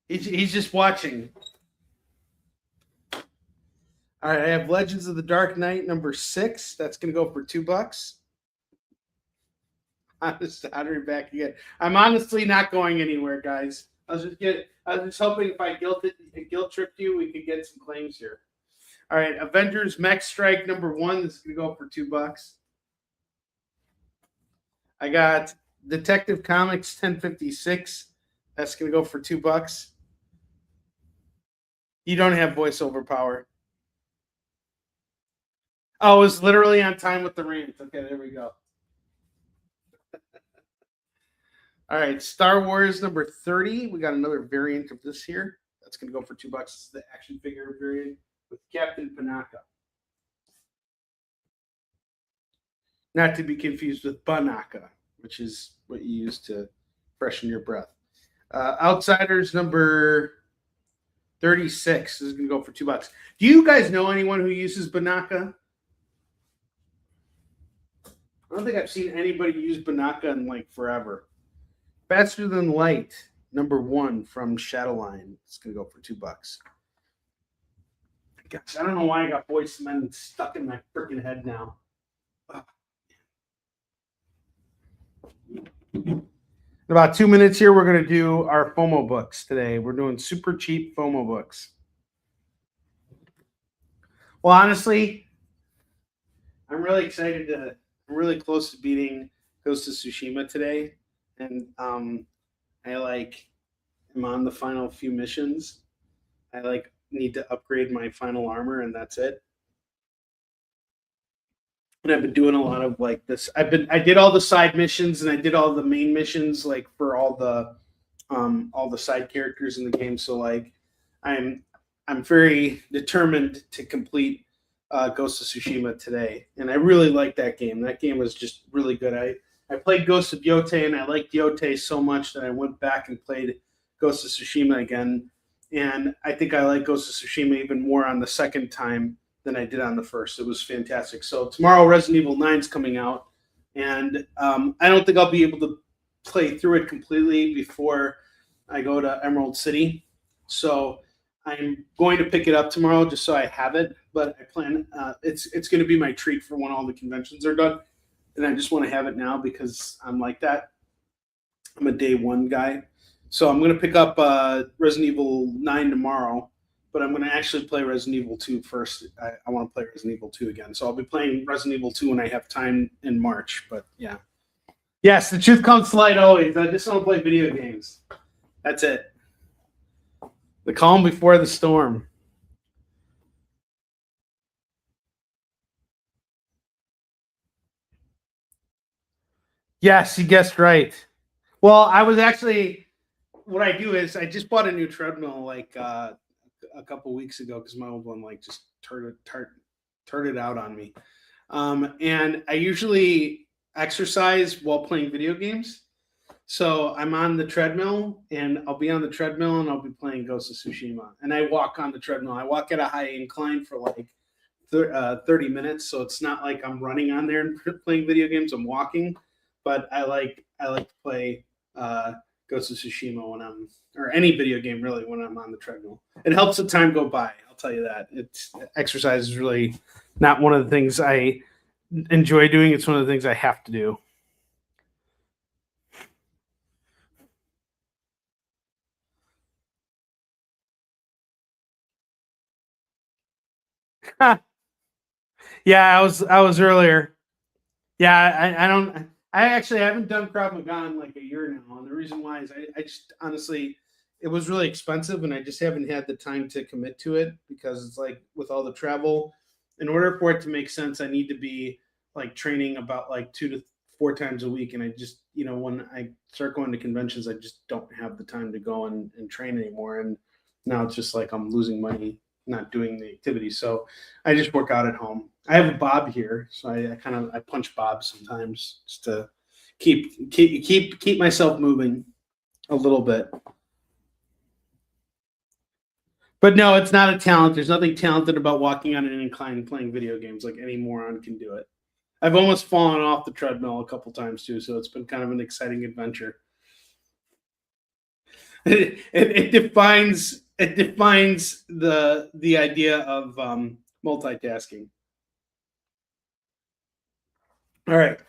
He's just watching. All right, I have Legends of the Dark Knight number 6. That's going to go for $2. Onrie back again. I'm honestly not going anywhere, guys. I was just hoping if I guilt tripped you, we could get some claims here. All right, Avengers Mech Strike number 1. This is going to go for $2. I got Detective Comics 1056. That's going to go for $2. You don't have voiceover power. Oh, it was literally on time with the rant. Okay, there we go. All right, Star Wars number 30. We got another variant of this here. That's going to go for $2. This is the action figure variant with Captain Panaka. Not to be confused with Banaka, which is what you use to freshen your breath. Outsiders number 36. This is going to go for $2. Do you guys know anyone who uses Banaka? I don't think I've seen anybody use Banaka in like forever. Faster Than Light, number 1 from Shadowline. It's going to go for $2. Gosh, I don't know why I got Boyz II Men stuck in my freaking head now. In about 2 minutes here, we're going to do our FOMO books today. We're doing super cheap FOMO books. Well, honestly, I'm really excited I'm really close to beating Ghost of Tsushima today. And I'm on the final few missions. I need to upgrade my final armor, and that's it. And I've been doing a lot of this. I did all the side missions, and I did all the main missions for all the side characters in the game. So I'm very determined to complete Ghost of Tsushima today, and I really like that game. That game was just really good. I played Ghost of Yotei, and I liked Yotei so much that I went back and played Ghost of Tsushima again. And I think I like Ghost of Tsushima even more on the second time than I did on the first. It was fantastic. So tomorrow, Resident Evil 9 is coming out, and I don't think I'll be able to play through it completely before I go to Emerald City. So I'm going to pick it up tomorrow just so I have it. But I plan it's going to be my treat for when all the conventions are done. And I just want to have it now because I'm like that. I'm a day one guy. So I'm going to pick up Resident Evil 9 tomorrow, but I'm going to actually play Resident Evil 2 first. I want to play Resident Evil 2 again. So I'll be playing Resident Evil 2 when I have time in March. But yeah. Yes, the truth comes to light always. I just don't play video games. That's it. The calm before the storm. Yes, you guessed right. Well, I was actually, what I do is I just bought a new treadmill like a couple weeks ago because my old one like just turned it out on me. And I usually exercise while playing video games. So I'm on the treadmill and I'll be on the treadmill and I'll be playing Ghost of Tsushima. And I walk on the treadmill. I walk at a high incline for like 30 minutes. So it's not like I'm running on there and playing video games. I'm walking, but I like to play Ghost of Tsushima when I'm, or any video game really, when I'm on the treadmill. It helps the time go by. I'll tell you that. Exercise is really not one of the things I enjoy doing. It's one of the things I have to do. Yeah, I was earlier. Yeah, I actually haven't done Krav Maga in like a year now. And the reason why is I just honestly, it was really expensive and I just haven't had the time to commit to it because it's like with all the travel, in order for it to make sense, I need to be like training about like 2 to 4 times a week. And I just, when I start going to conventions, I just don't have the time to go and train anymore. And now it's just like I'm losing money not doing the activity. So I just work out at home. I have a bob here, so I punch bob sometimes just to keep myself moving a little bit. But no, it's not a talent. There's nothing talented about walking on an incline and playing video games. Like any moron can do it. I've almost fallen off the treadmill a couple times too, so it's been kind of an exciting adventure. It defines the idea of multitasking. All right.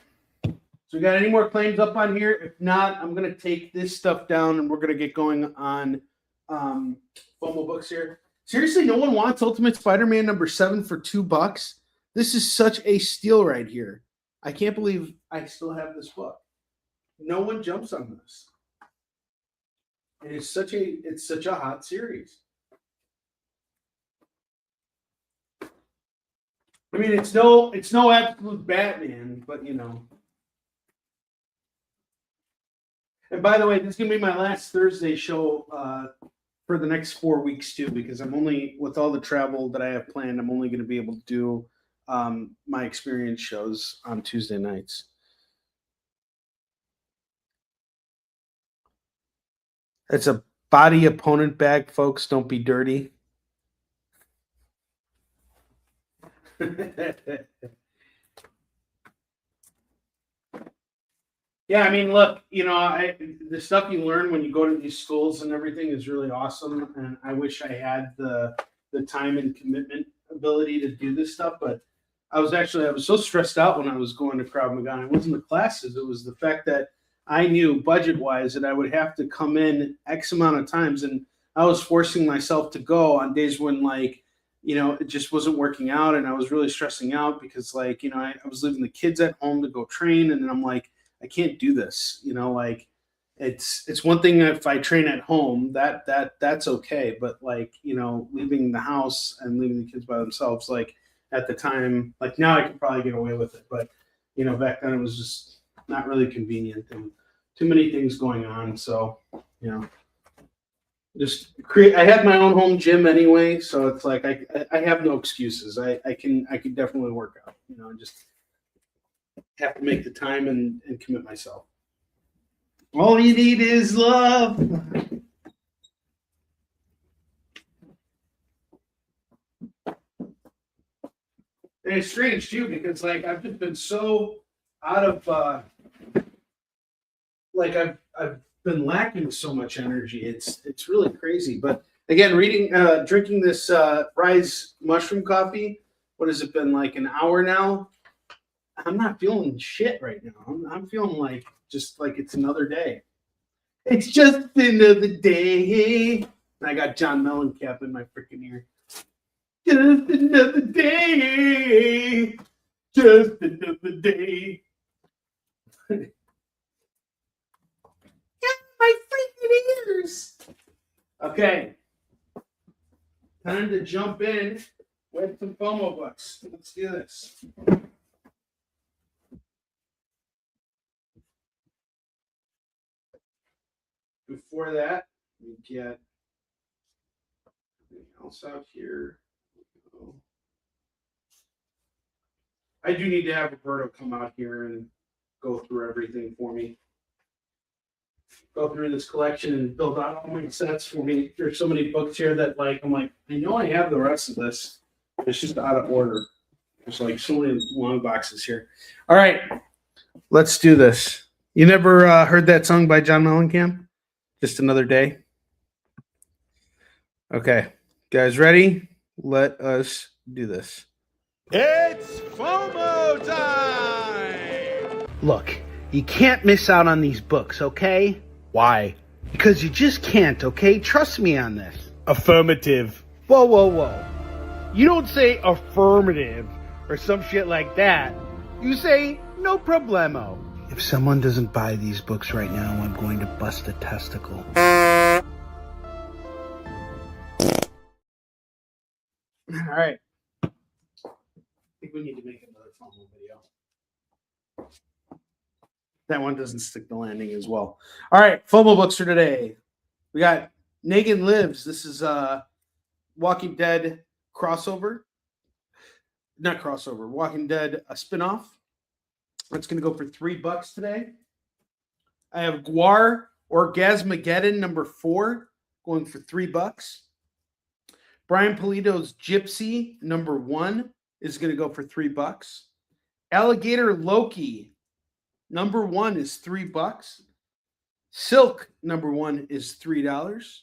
So we got any more claims up on here? If not, I'm going to take this stuff down and we're going to get going on FOMO books here. Seriously, no one wants Ultimate Spider-Man #7 for $2. This is such a steal right here. I can't believe I still have this book. No one jumps on this. It's such a hot series. I mean, it's no absolute Batman, but And by the way, this is gonna be my last Thursday show for the next 4 weeks too, because I'm only with all the travel that I have planned. I'm only gonna be able to do my experience shows on Tuesday nights. It's a body opponent bag, folks. Don't be dirty. Yeah, I mean, look, the stuff you learn when you go to these schools and everything is really awesome, and I wish I had the time and commitment ability to do this stuff, but I was so stressed out when I was going to Krav Maga. It wasn't the classes; it was the fact that I knew budget wise that I would have to come in X amount of times, and I was forcing myself to go on days when it just wasn't working out, and I was really stressing out because I was leaving the kids at home to go train, and then I'm like, I can't do this, it's one thing if I train at home, that's okay, but leaving the house and leaving the kids by themselves, at the time, now I could probably get away with it, but back then it was just not really convenient and too many things going on. So I have my own home gym anyway, so it's like I have no excuses. I can definitely work out, just have to make the time and commit myself. All you need is love. And it's strange too because I've just been so out of I've been lacking so much energy. It's really crazy. But again, drinking this Rise mushroom coffee. What has it been, like an hour now? I'm not feeling shit right now. I'm feeling just like it's another day. It's just another day. I got John Mellencamp in my freaking ear. Just another day. Just another day. Okay. Time to jump in with some FOMO books. Let's do this. Before that, we get anything else out here. I do need to have Roberto come out here and go through everything for me. Go through this collection and build out all my sets for me. There's so many books here that I'm like, I know I have the rest of this. It's just out of order. There's like so many long boxes here. All right, let's do this. You never heard that song by John Mellencamp? Just Another Day? Okay, guys, ready? Let us do this. It's FOMO time! Look, you can't miss out on these books, okay? Why? Because you just can't, okay? Trust me on this. Affirmative. Whoa, whoa, whoa. You don't say affirmative or some shit like that. You say no problemo. If someone doesn't buy these books right now, I'm going to bust a testicle. All right. I think we need to make another FOMO video. That one doesn't stick the landing as well. All right, FOMO books for today. We got Negan Lives. This is Walking Dead crossover. Not crossover. Walking Dead a spinoff. That's going to go for $3 today. I have Guar Orgasmageddon number 4 going for $3. Brian Pulido's Gypsy number 1 is going to go for $3. Alligator Loki number 1 is $3. Silk number 1 is $3.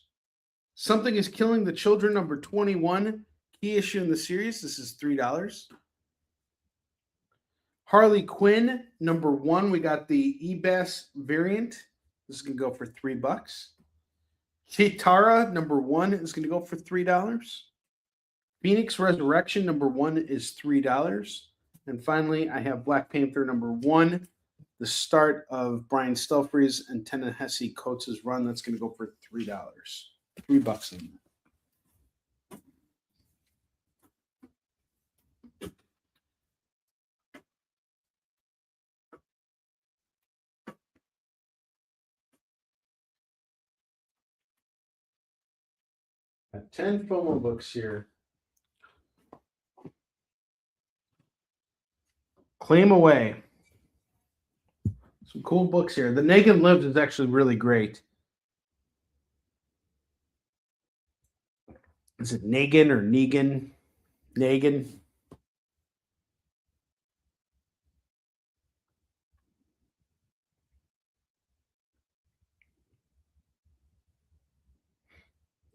Something is Killing the Children number 21, key issue in the series. This is $3. Harley Quinn number 1, we got the eBass variant. This is going to go for $3. Chitara number 1 is going to go for $3. Phoenix Resurrection number 1 is $3. And finally, I have Black Panther number 1, the start of Brian Stelfree's and Ta-Nehisi Coates' run. That's going to go for $3. $3 in. Got 10 FOMO books here. Claim Away. Some cool books here. The Negan Lives is actually really great. Is it Negan or Negan? Negan.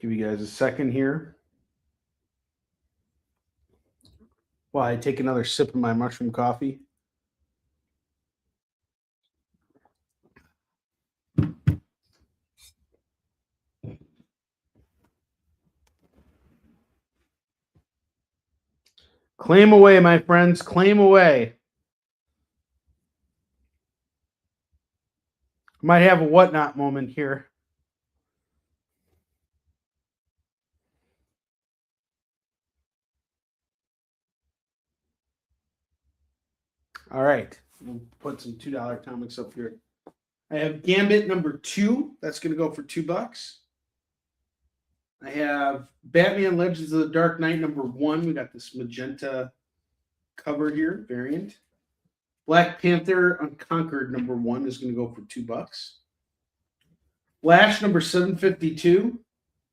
Give you guys a second here while I take another sip of my mushroom coffee. Claim away, my friends. Claim away. Might have a whatnot moment here. All right. We'll put some $2 comics up here. I have Gambit number 2. That's going to go for $2. I have Batman Legends of the Dark Knight number 1. We got this magenta cover here, variant. Black Panther Unconquered number 1 is going to go for $2. Flash number 752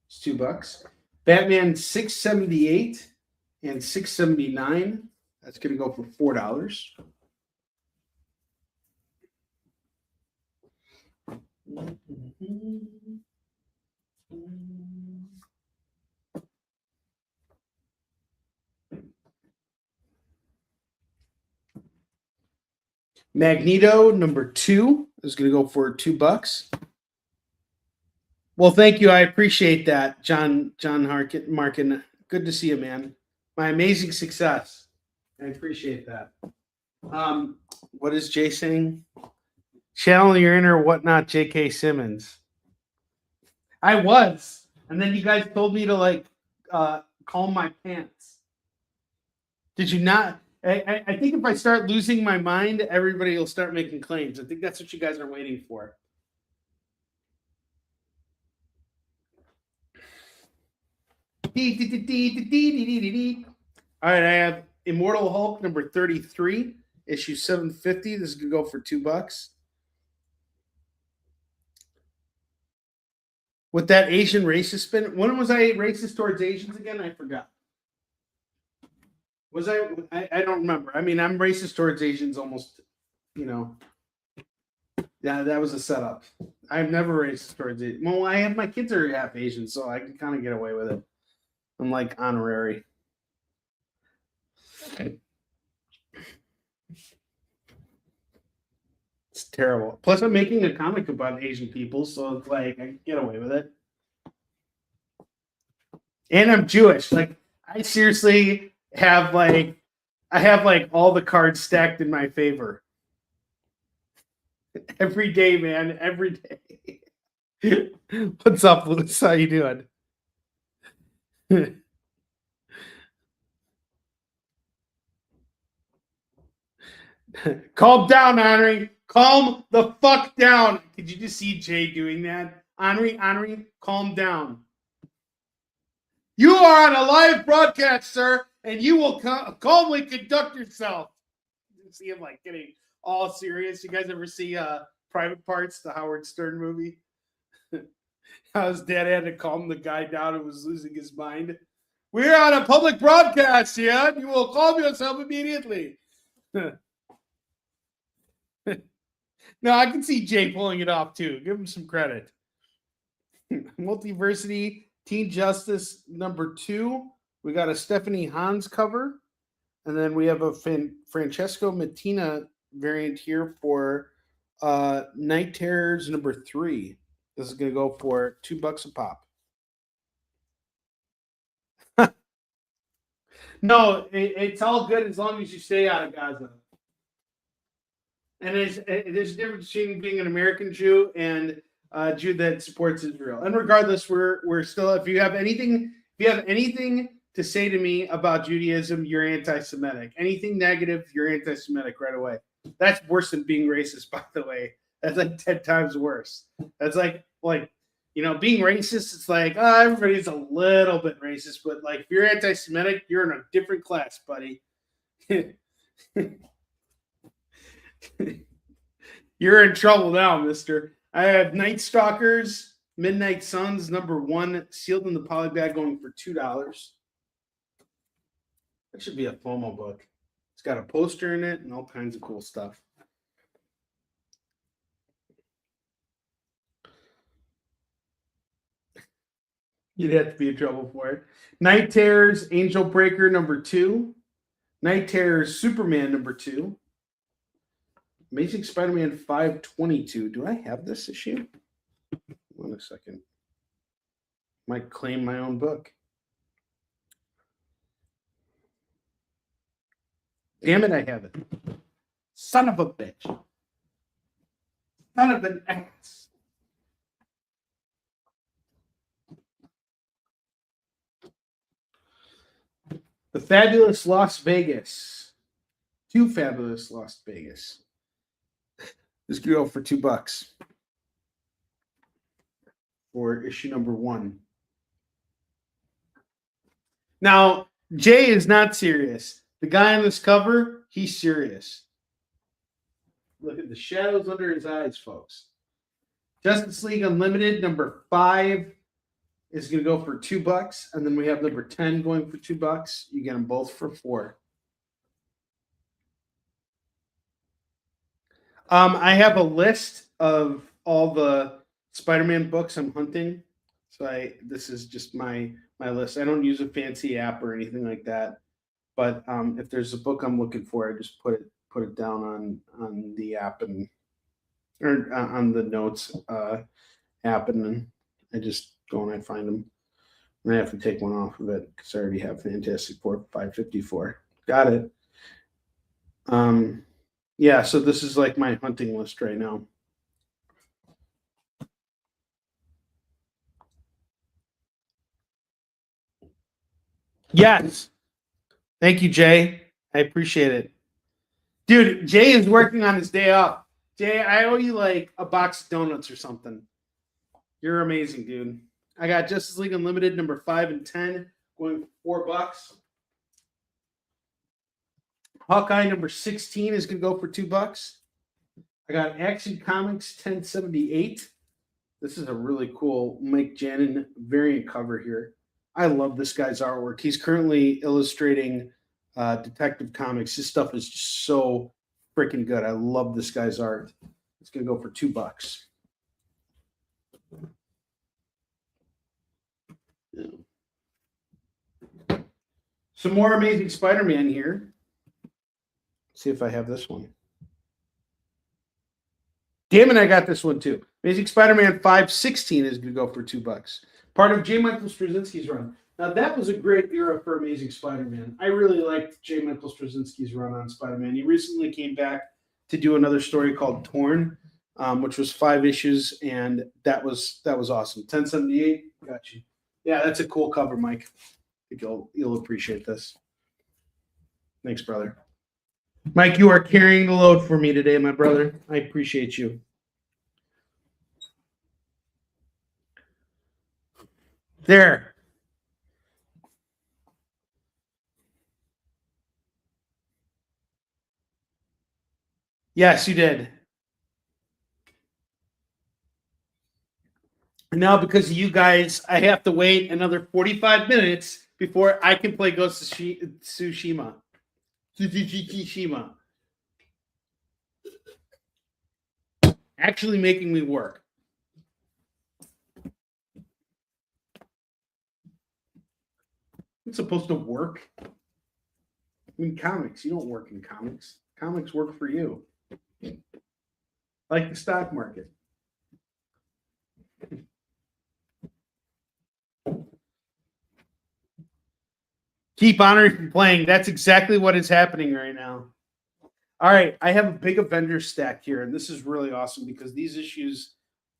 is $2. Batman 678 and 679. That's going to go for $4. Magneto number 2 is going to go for $2. Well, thank you. I appreciate that, John Markin. Good to see you, man. My amazing success. I appreciate that. What is Jay saying? Channel your inner whatnot, J.K. Simmons. I was, And then you guys told me to like calm my pants. Did you not? I think if I start losing my mind, everybody will start making claims. I think that's what you guys are waiting for. All right, I have Immortal Hulk number 33, issue 750. This is gonna go for $2. With that Asian racist spin, when was I racist towards Asians again? I forgot. Was I don't remember. I mean, I'm racist towards Asians almost, Yeah, that was a setup. I'm never racist towards it. Well, I have my kids are half Asian, so I can kind of get away with it. I'm like honorary. It's terrible. Plus, I'm making a comic about Asian people, so it's like I can get away with it. And I'm Jewish. Like, I seriously have like all the cards stacked in my favor. Every day, man. Every day. What's up, Luce? How you doing? Calm down, Onrie. Calm the fuck down. Did you just see Jay doing that? Onrie, calm down. You are on a live broadcast, sir, and you will calmly conduct yourself. You see him like getting all serious. You guys ever see Private Parts, the Howard Stern movie? How his dad had to calm the guy down who was losing his mind. We're on a public broadcast here. You will calm yourself immediately. No, I can see Jay pulling it off too. Give him some credit. Multiversity Teen Justice number 2. We got a Stephanie Hans cover. And then we have a Francesco Mattina variant here for Night Terrors number 3. This is going to go for $2 a pop. No, it's all good as long as you stay out of Gaza. And there's a difference between being an American Jew and a Jew that supports Israel. And regardless, we're still. If you have anything to say to me about Judaism, you're anti-Semitic. Anything negative, you're anti-Semitic right away. That's worse than being racist, by the way. That's like 10 times worse. That's like being racist. It's like everybody's a little bit racist, but like if you're anti-Semitic, you're in a different class, buddy. You're in trouble now, mister. I have Night Stalkers, Midnight Suns, number 1, sealed in the poly bag, going for $2. That should be a FOMO book. It's got a poster in it and all kinds of cool stuff. You'd have to be in trouble for it. Night Terrors, Angel Breaker, number 2. Night Terrors, Superman, number 2. Amazing Spider-Man 522. Do I have this issue? One second. Might claim my own book. Damn it, I have it. Son of a bitch. Son of an ass. The Fabulous Las Vegas. 2 Fabulous Las Vegas. This could go for $2 for issue number 1. Now, Jay is not serious. The guy on this cover, he's serious. Look at the shadows under his eyes, folks. Justice League Unlimited, number 5, is going to go for $2. And then we have number 10 going for $2. You get them both for $4. I have a list of all the Spider-Man books I'm hunting. So this is just my list. I don't use a fancy app or anything like that. But if there's a book I'm looking for, I just put it down on the app or on the notes app, and then I just go and I find them. And I have to take one off of it because I already have Fantastic Four 554. Got it. Yeah, so this is like my hunting list right now. Yes. Thank you, Jay. I appreciate it. Dude, Jay is working on his day off. Jay, I owe you like a box of donuts or something. You're amazing, dude. I got Justice League Unlimited number 5 and 10 going for $4. Hawkeye number 16 is going to go for $2. I got Action Comics 1078. This is a really cool Mike Jannon variant cover here. I love this guy's artwork. He's currently illustrating Detective Comics. His stuff is just so freaking good. I love this guy's art. It's going to go for $2. Yeah. Some more Amazing Spider-Man here. Let's see if I have this one. Damn it, I got this one too. Amazing Spider-Man 516 is going to go for $2. Part of J. Michael Straczynski's run. Now, that was a great era for Amazing Spider-Man. I really liked J. Michael Straczynski's run on Spider-Man. He recently came back to do another story called Torn, which was 5 issues, and that was awesome. 1078, got you. Yeah, that's a cool cover, Mike. I think you'll appreciate this. Thanks, brother. Mike, you are carrying the load for me today, my brother. I appreciate you. There. Yes, you did. And now, because of you guys, I have to wait another 45 minutes before I can play Ghost of Tsushima. Tsushima. Actually making me work. It's supposed to work. In comics, you don't work in comics. Comics work for you. Like the stock market. Keep Onrie from playing. That's exactly what is happening right now. All right, I have a big Avengers stack here, and this is really awesome because these issues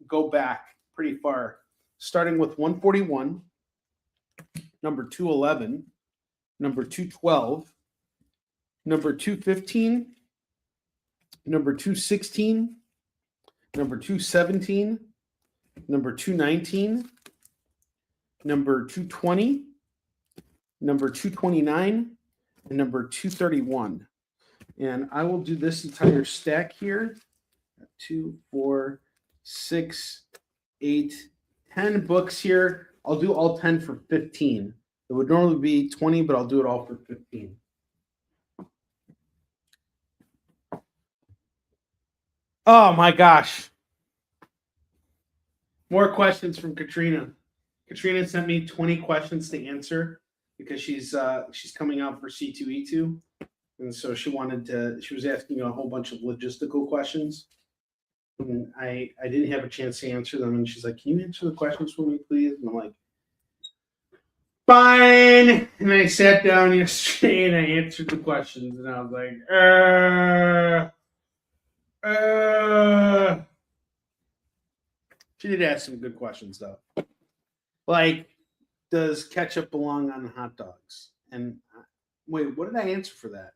go back pretty far, starting with 141, number 211, number 212, number 215, number 216, number 217, number 219, number 220, number 229, and number 231. And I will do this entire stack here. 2, 4, 6, 8, 10 books here. I'll do all 10 for 15. It would normally be 20, but I'll do it all for 15. Oh my gosh. More questions from Katrina. Katrina sent me 20 questions to answer because she's coming out for C2E2. And so she was asking a whole bunch of logistical questions. And I didn't have a chance to answer them. And she's like, can you answer the questions for me, please? And I'm like, fine. And I sat down yesterday and I answered the questions. And I was like, She did ask some good questions, though. Like, does ketchup belong on hot dogs? And wait, what did I answer for that?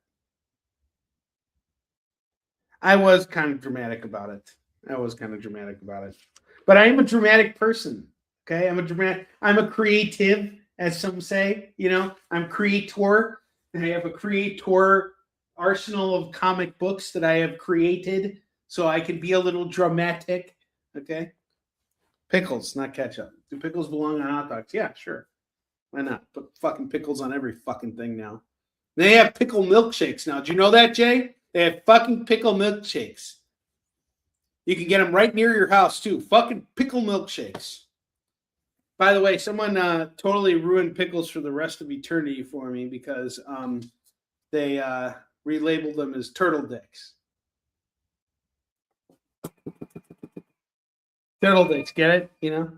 I was kind of dramatic about it. But I am a dramatic person. Okay, I'm a creative, as some say. You know, I'm creator. And I have a creator arsenal of comic books that I have created, so I can be a little dramatic. Okay, pickles, not ketchup. Do pickles belong on hot dogs? Yeah, sure. Why not? Put fucking pickles on every fucking thing now. They have pickle milkshakes now. Do you know that, Jay? They have fucking pickle milkshakes. You can get them right near your house, too. Fucking pickle milkshakes. By the way, someone totally ruined pickles for the rest of eternity for me because they relabeled them as turtle dicks. Turtle dicks, get it? You know?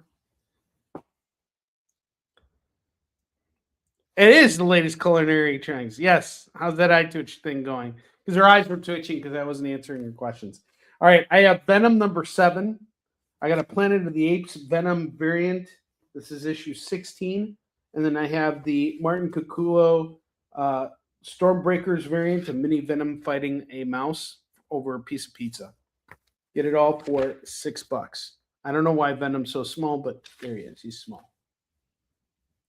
It is the latest culinary trends. Yes. How's that eye twitch thing going? Because her eyes were twitching because I wasn't answering your questions. All right. I have Venom number 7. I got a Planet of the Apes Venom variant. This is issue 16. And then I have the Martin Cuculo Stormbreakers variant of Mini Venom fighting a mouse over a piece of pizza. Get it all for $6. I don't know why Venom's so small, but there he is. He's small.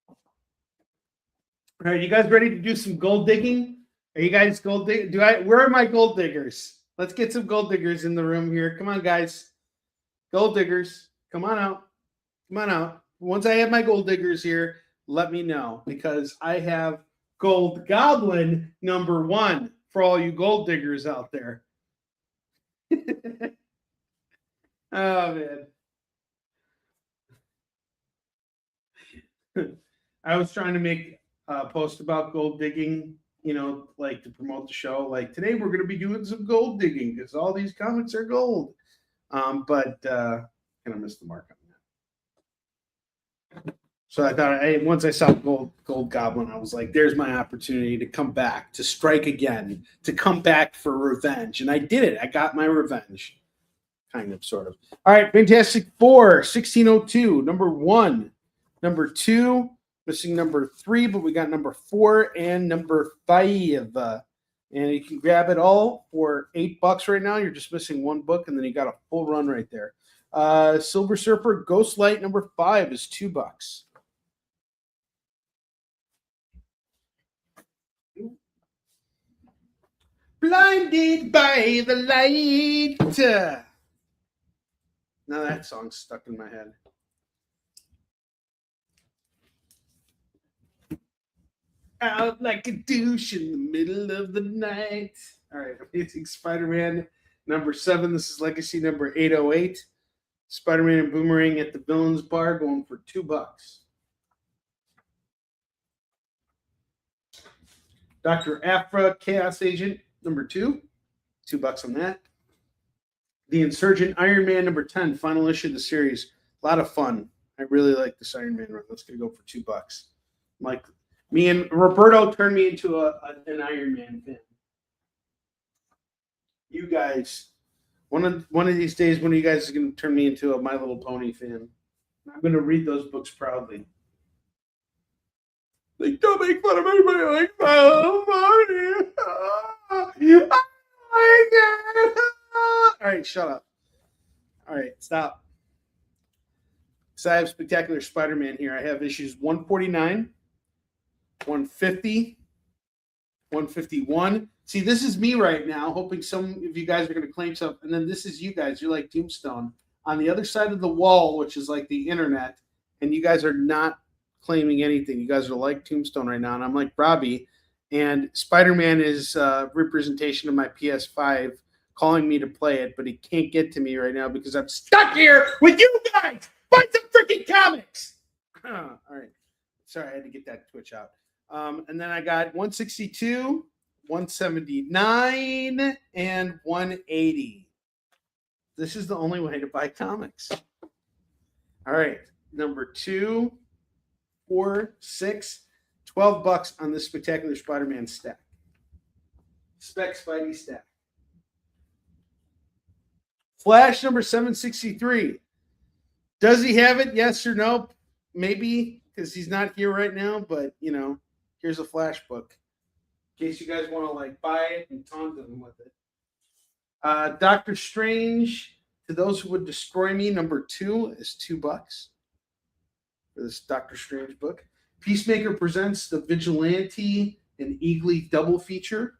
All right, you guys ready to do some gold digging? Are you guys gold dig? Where are my gold diggers? Let's get some gold diggers in the room here. Come on, guys. Gold diggers. Come on out. Come on out. Once I have my gold diggers here, let me know, because I have Gold Goblin #1 for all you gold diggers out there. Oh, man. I was trying to make a post about gold digging, like to promote the show. Like, today we're going to be doing some gold digging because all these comics are gold. But kind of missed the mark on that. So I thought, once I saw Gold Goblin, I was like, there's my opportunity to come back, to strike again, to come back for revenge. And I did it. I got my revenge. Kind of, sort of. All right, Fantastic Four, 1602, #1. #2, missing #3, but we got #4 and #5. And you can grab it all for $8 right now. You're just missing one book, and then you got a full run right there. Silver Surfer Ghostlight #5 is $2. Blinded by the light. Now that song's stuck in my head. Out like a douche in the middle of the night. All right, Amazing Spider-Man #7. This is Legacy #808. Spider-Man and Boomerang at the Villains Bar, going for $2. Dr. Aphra, Chaos Agent #2, $2 on that. The Insurgent Iron Man #10, final issue of the series. A lot of fun. I really like this Iron Man run. That's going to go for $2. Like, me and Roberto turned me into an Iron Man fan. You guys, one of these days, one of you guys is going to turn me into a My Little Pony fan. I'm going to read those books proudly. Like, don't make fun of anybody like My Little Pony. All right, shut up. All right, stop. So I have Spectacular Spider-Man here. I have issues 149, 150, 151. See, this is me right now, hoping some of you guys are going to claim something. And then this is you guys. You're like Tombstone. On the other side of the wall, which is like the internet, and you guys are not claiming anything. You guys are like Tombstone right now, and I'm like Robbie. And Spider-Man is representation of my PS5 calling me to play it, but he can't get to me right now because I'm stuck here with you guys. Find some freaking comics. All right. Sorry, I had to get that Twitch out. And then I got 162, 179, and 180. This is the only way to buy comics. All right. #2, 4, 6, $12 on this Spectacular Spider-Man stack. Spidey stack. Flash #763. Does he have it? Yes or no? Maybe, because he's not here right now, but, here's a Flash book. In case you guys want to, buy it and taunt him with it. Doctor Strange, To Those Who Would Destroy Me, #2 is $2 for this Doctor Strange book. Peacemaker presents The Vigilante and Eagly double feature.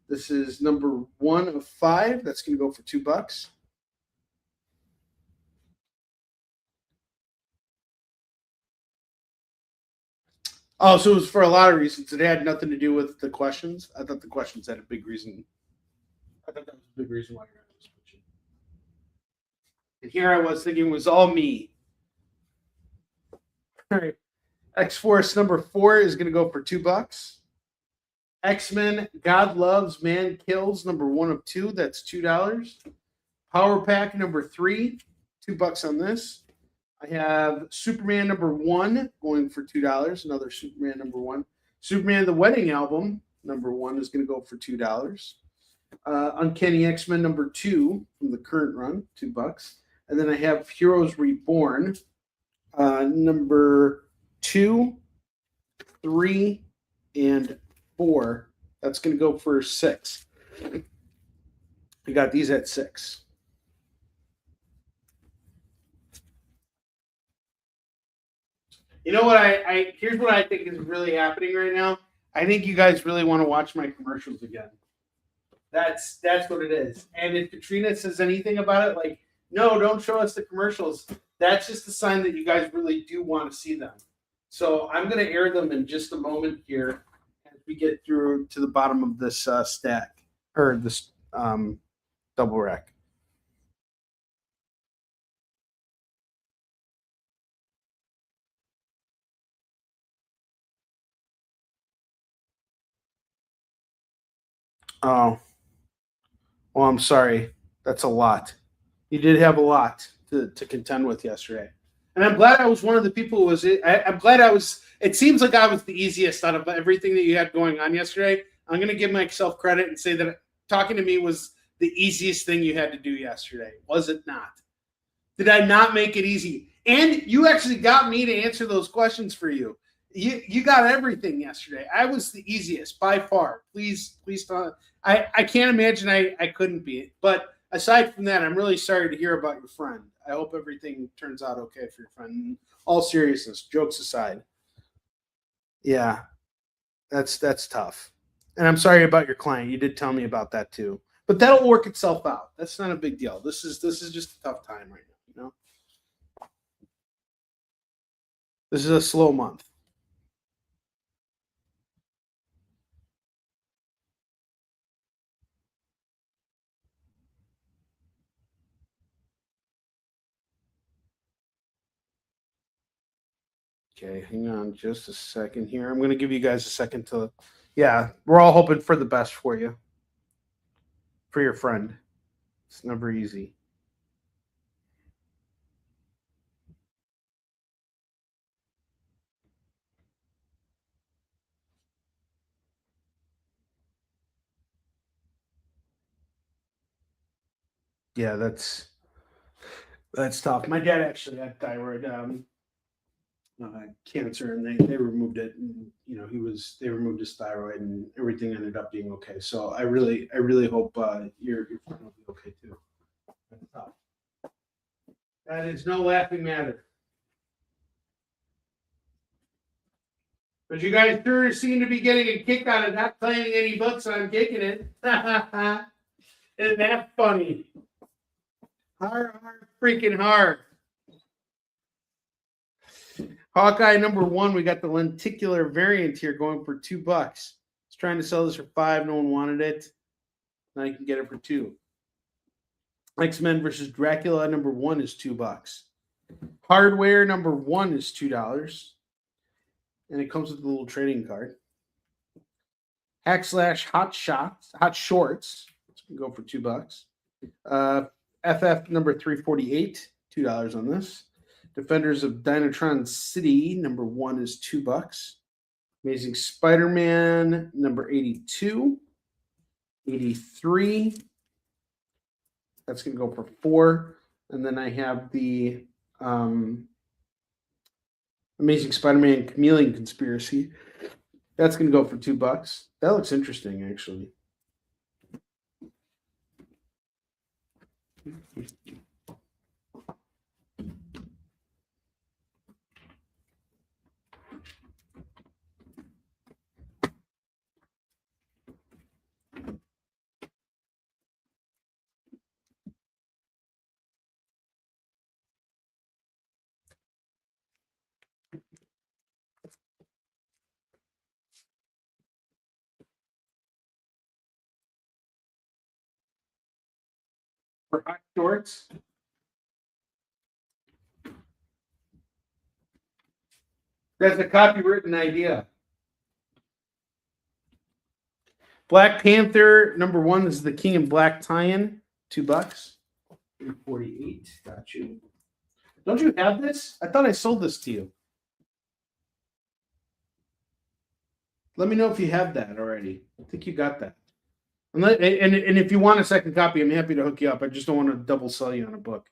This is #1 of 5. That's going to go for $2. Oh, so it was for a lot of reasons. It had nothing to do with the questions. I thought the questions had a big reason. I thought that was a big reason why you're on this picture. And here I was thinking it was all me. All right. X-Force #4 is going to go for $2. X-Men God Loves, Man Kills, #1 of 2. That's $2. Power Pack #3, $2 on this. I have Superman #1 going for $2. Another Superman #1. Superman The Wedding Album #1 is going to go for $2. Uncanny X-Men #2 from the current run, $2. And then I have Heroes Reborn #4 2, 3, and 4. That's going to go for 6. We got these at 6. You know what? I here's what I think is really happening right now. I think you guys really want to watch my commercials again. That's what it is. And if Katrina says anything about it, like, no, don't show us the commercials, that's just a sign that you guys really do want to see them. So I'm going to air them in just a moment here as we get through to the bottom of this stack or this double rack. Oh, well, I'm sorry. That's a lot. You did have a lot to contend with yesterday. And I'm glad I was one of the people who was – I'm glad I was – it seems like I was the easiest out of everything that you had going on yesterday. I'm going to give myself credit and say that talking to me was the easiest thing you had to do yesterday. Was it not? Did I not make it easy? And you actually got me to answer those questions for you. You got everything yesterday. I was the easiest by far. Please don't. I can't imagine I couldn't be. But aside from that, I'm really sorry to hear about your friend. I hope everything turns out okay for your friend. All seriousness, jokes aside. Yeah, that's tough. And I'm sorry about your client. You did tell me about that too. But that'll work itself out. That's not a big deal. This is just a tough time right now, you know? This is a slow month. Okay, hang on just a second here. I'm going to give you guys a second to, yeah, we're all hoping for the best for you, for your friend. It's never easy. Yeah, that's tough. My dad actually had thyroid cancer, and they removed it. And, you know, they removed his thyroid, and everything ended up being okay. So I really hope your friend will be okay too. That's tough. That is no laughing matter. But you guys sure seem to be getting a kick out of not playing any books on Kicking It. Isn't that funny? Hard, freaking hard. Hawkeye number 1, we got the lenticular variant here going for $2. It's trying to sell this for $5. No one wanted it. Now you can get it for $2. X-Men versus Dracula number 1 is $2. Hardware number 1 is $2. And it comes with a little trading card. Hack/Hot Shorts. It's going to go for $2. FF number 348, $2 on this. Defenders of Dynatron City number 1 is $2. Amazing Spider-Man number 82, 83. That's going to go for $4. And then I have the Amazing Spider-Man Chameleon Conspiracy. That's going to go for $2. That looks interesting, actually. For hot shorts. That's a copywritten idea. Black Panther number 1 is the King in Black tie-in, $2. 348. Got you. Don't you have this? I thought I sold this to you. Let me know if you have that already. I think you got that. And if you want a second copy, I'm happy to hook you up. I just don't want to double sell you on a book.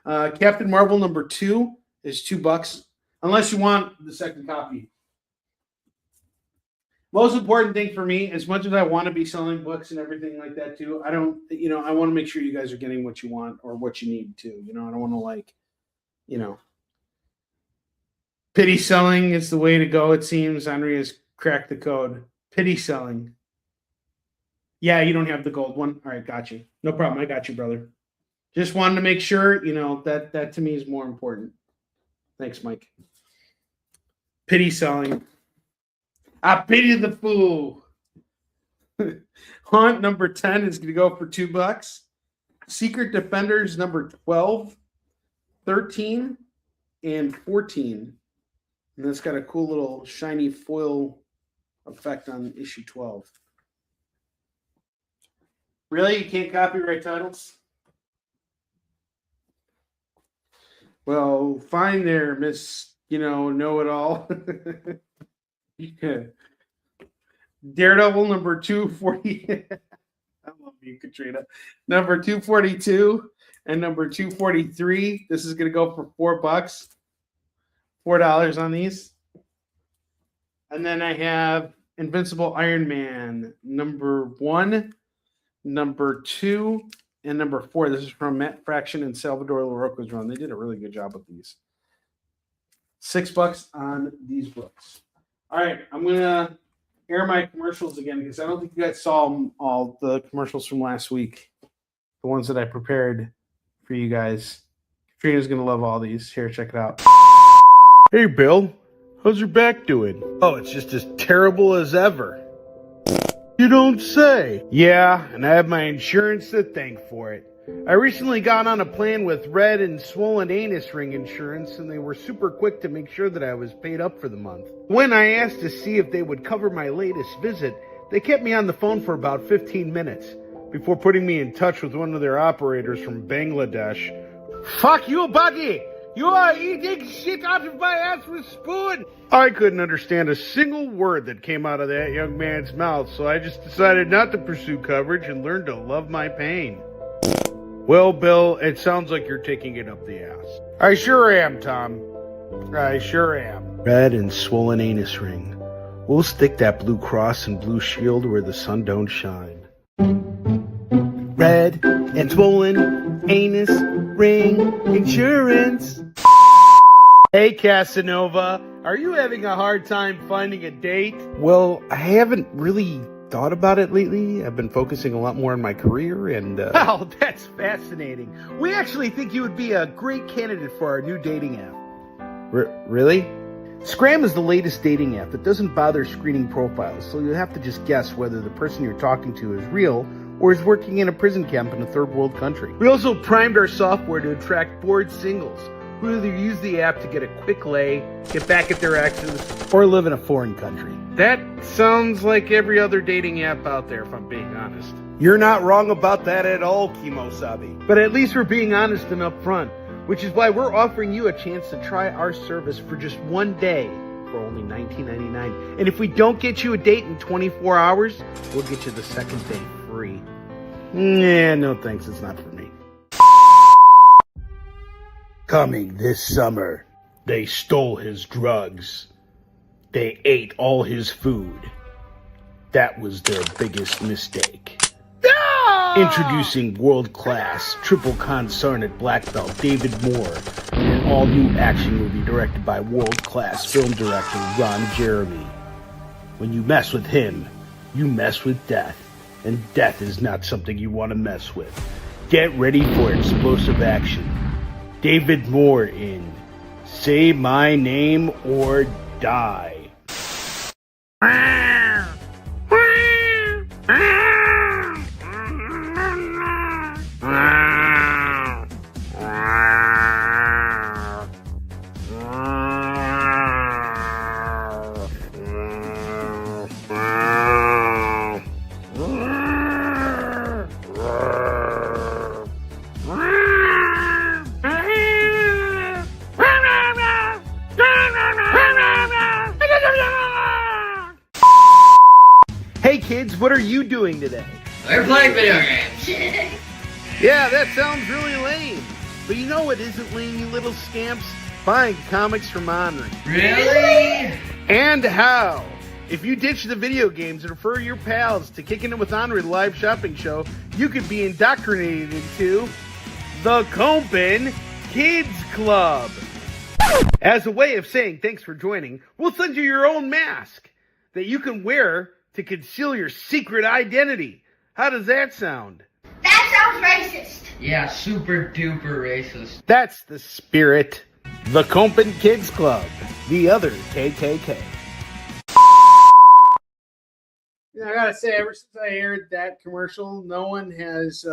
Captain Marvel number 2 is $2. unless you want the second copy. Most important thing for me, as much as I want to be selling books and everything like that too, I don't, I want to make sure you guys are getting what you want or what you need too. I don't want to pity selling is the way to go. It seems Onrie has cracked the code. Pity selling. Yeah, you don't have the gold one. All right, got you. No problem. I got you, brother. Just wanted to make sure, that to me is more important. Thanks, Mike. Pity selling. I pity the fool. Haunt number 10 is going to go for $2. Secret Defenders number 12, 13, and 14. And that's got a cool little shiny foil effect on issue 12. Really? You can't copyright titles? Well, fine there, Miss, know-it-all. Yeah. Daredevil number 240. I love you, Katrina. Number 242 and number 243. This is going to go for $4. $4 on these. And then I have Invincible Iron Man number 1, number 2, and number 4. This is from Matt Fraction and Salvador LaRocca's run. They did a really good job with these. $6 on these books. All right, I'm going to air my commercials again because I don't think you guys saw all the commercials from last week. The ones that I prepared for you guys. Katrina's going to love all these. Here, check it out. Hey, Bill. How's your back doing? Oh, it's just as terrible as ever. You don't say. Yeah, and I have my insurance to thank for it. I recently got on a plan with Red and Swollen Anus Ring Insurance, and they were super quick to make sure that I was paid up for the month. When I asked to see if they would cover my latest visit, they kept me on the phone for about 15 minutes before putting me in touch with one of their operators from Bangladesh. Fuck you, Buggy! You are eating shit out of my ass with a spoon! I couldn't understand a single word that came out of that young man's mouth, so I just decided not to pursue coverage and learned to love my pain. Well, Bill, it sounds like you're taking it up the ass. I sure am, Tom. I sure am. Red and Swollen Anus Ring. We'll stick that blue cross and blue shield where the sun don't shine. Red and Swollen Anus Ring Insurance. Hey, Casanova. Are you having a hard time finding a date? Well, I haven't really thought about it lately. I've been focusing a lot more on my career and Oh, that's fascinating. We actually think you would be a great candidate for our new dating app. Really? Scram is the latest dating app that doesn't bother screening profiles, so you'll have to just guess whether the person you're talking to is real or is working in a prison camp in a third world country. We also primed our software to attract bored singles who either use the app to get a quick lay, get back at their exes, or live in a foreign country. That sounds like every other dating app out there, if I'm being honest. You're not wrong about that at all, Kimosabi. But at least we're being honest and upfront, which is why we're offering you a chance to try our service for just one day for only $19.99. And if we don't get you a date in 24 hours, we'll get you the second day free. Yeah, no thanks, it's not for me. Coming this summer, they stole his drugs. They ate all his food. That was their biggest mistake. Introducing world-class, triple consarnate black belt David Moore in an all-new action movie directed by world-class film director Ron Jeremy. When you mess with him, you mess with death, and death is not something you want to mess with. Get ready for explosive action. David Moore in Say My Name or Die. Hey kids, what are you doing today? We're playing video games. Yeah, that sounds really lame. But you know what isn't lame, you little scamps? buying comics from Onrie. Really? And how? If you ditch the video games and refer your pals to Kickin' It with Onrie, the live shopping show, you could be indoctrinated into the Kickin Kids Club. As a way of saying thanks for joining, we'll send you your own mask that you can wear to conceal your secret identity. How does that sound? That sounds racist. Yeah, super duper racist. That's the spirit. The Kickin Kids Club, the other KKK. I gotta say, ever since I aired that commercial, no one has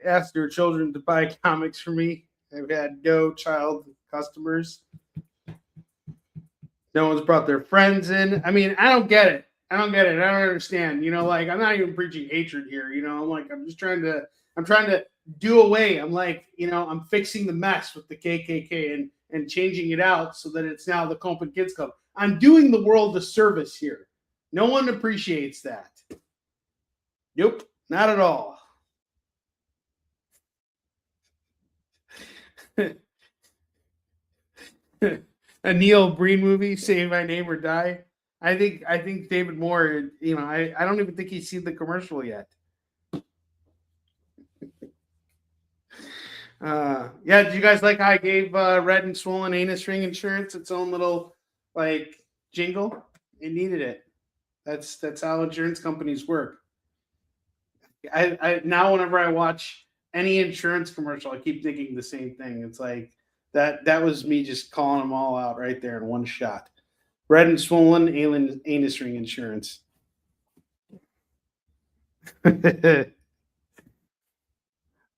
asked their children to buy comics for me. I've had no child customers. No one's brought their friends in. I mean, I don't get it. I don't understand. Like, I'm not even preaching hatred here. I'm just trying to do away. I'm like, I'm fixing the mess with the KKK and changing it out so that it's now the Kickin Kids Club. I'm doing the world a service here. No one appreciates that. Nope, not at all. A Neil Breen movie, Say My Name or Die. I think David Moore, I don't even think he's seen the commercial yet. Did you guys like how I gave Red and Swollen Anus Ring Insurance its own little jingle? It needed it. That's how insurance companies work. I now whenever I watch any insurance commercial, I keep thinking the same thing. It's like that was me just calling them all out right there in one shot. Red and Swollen Anus Ring Insurance.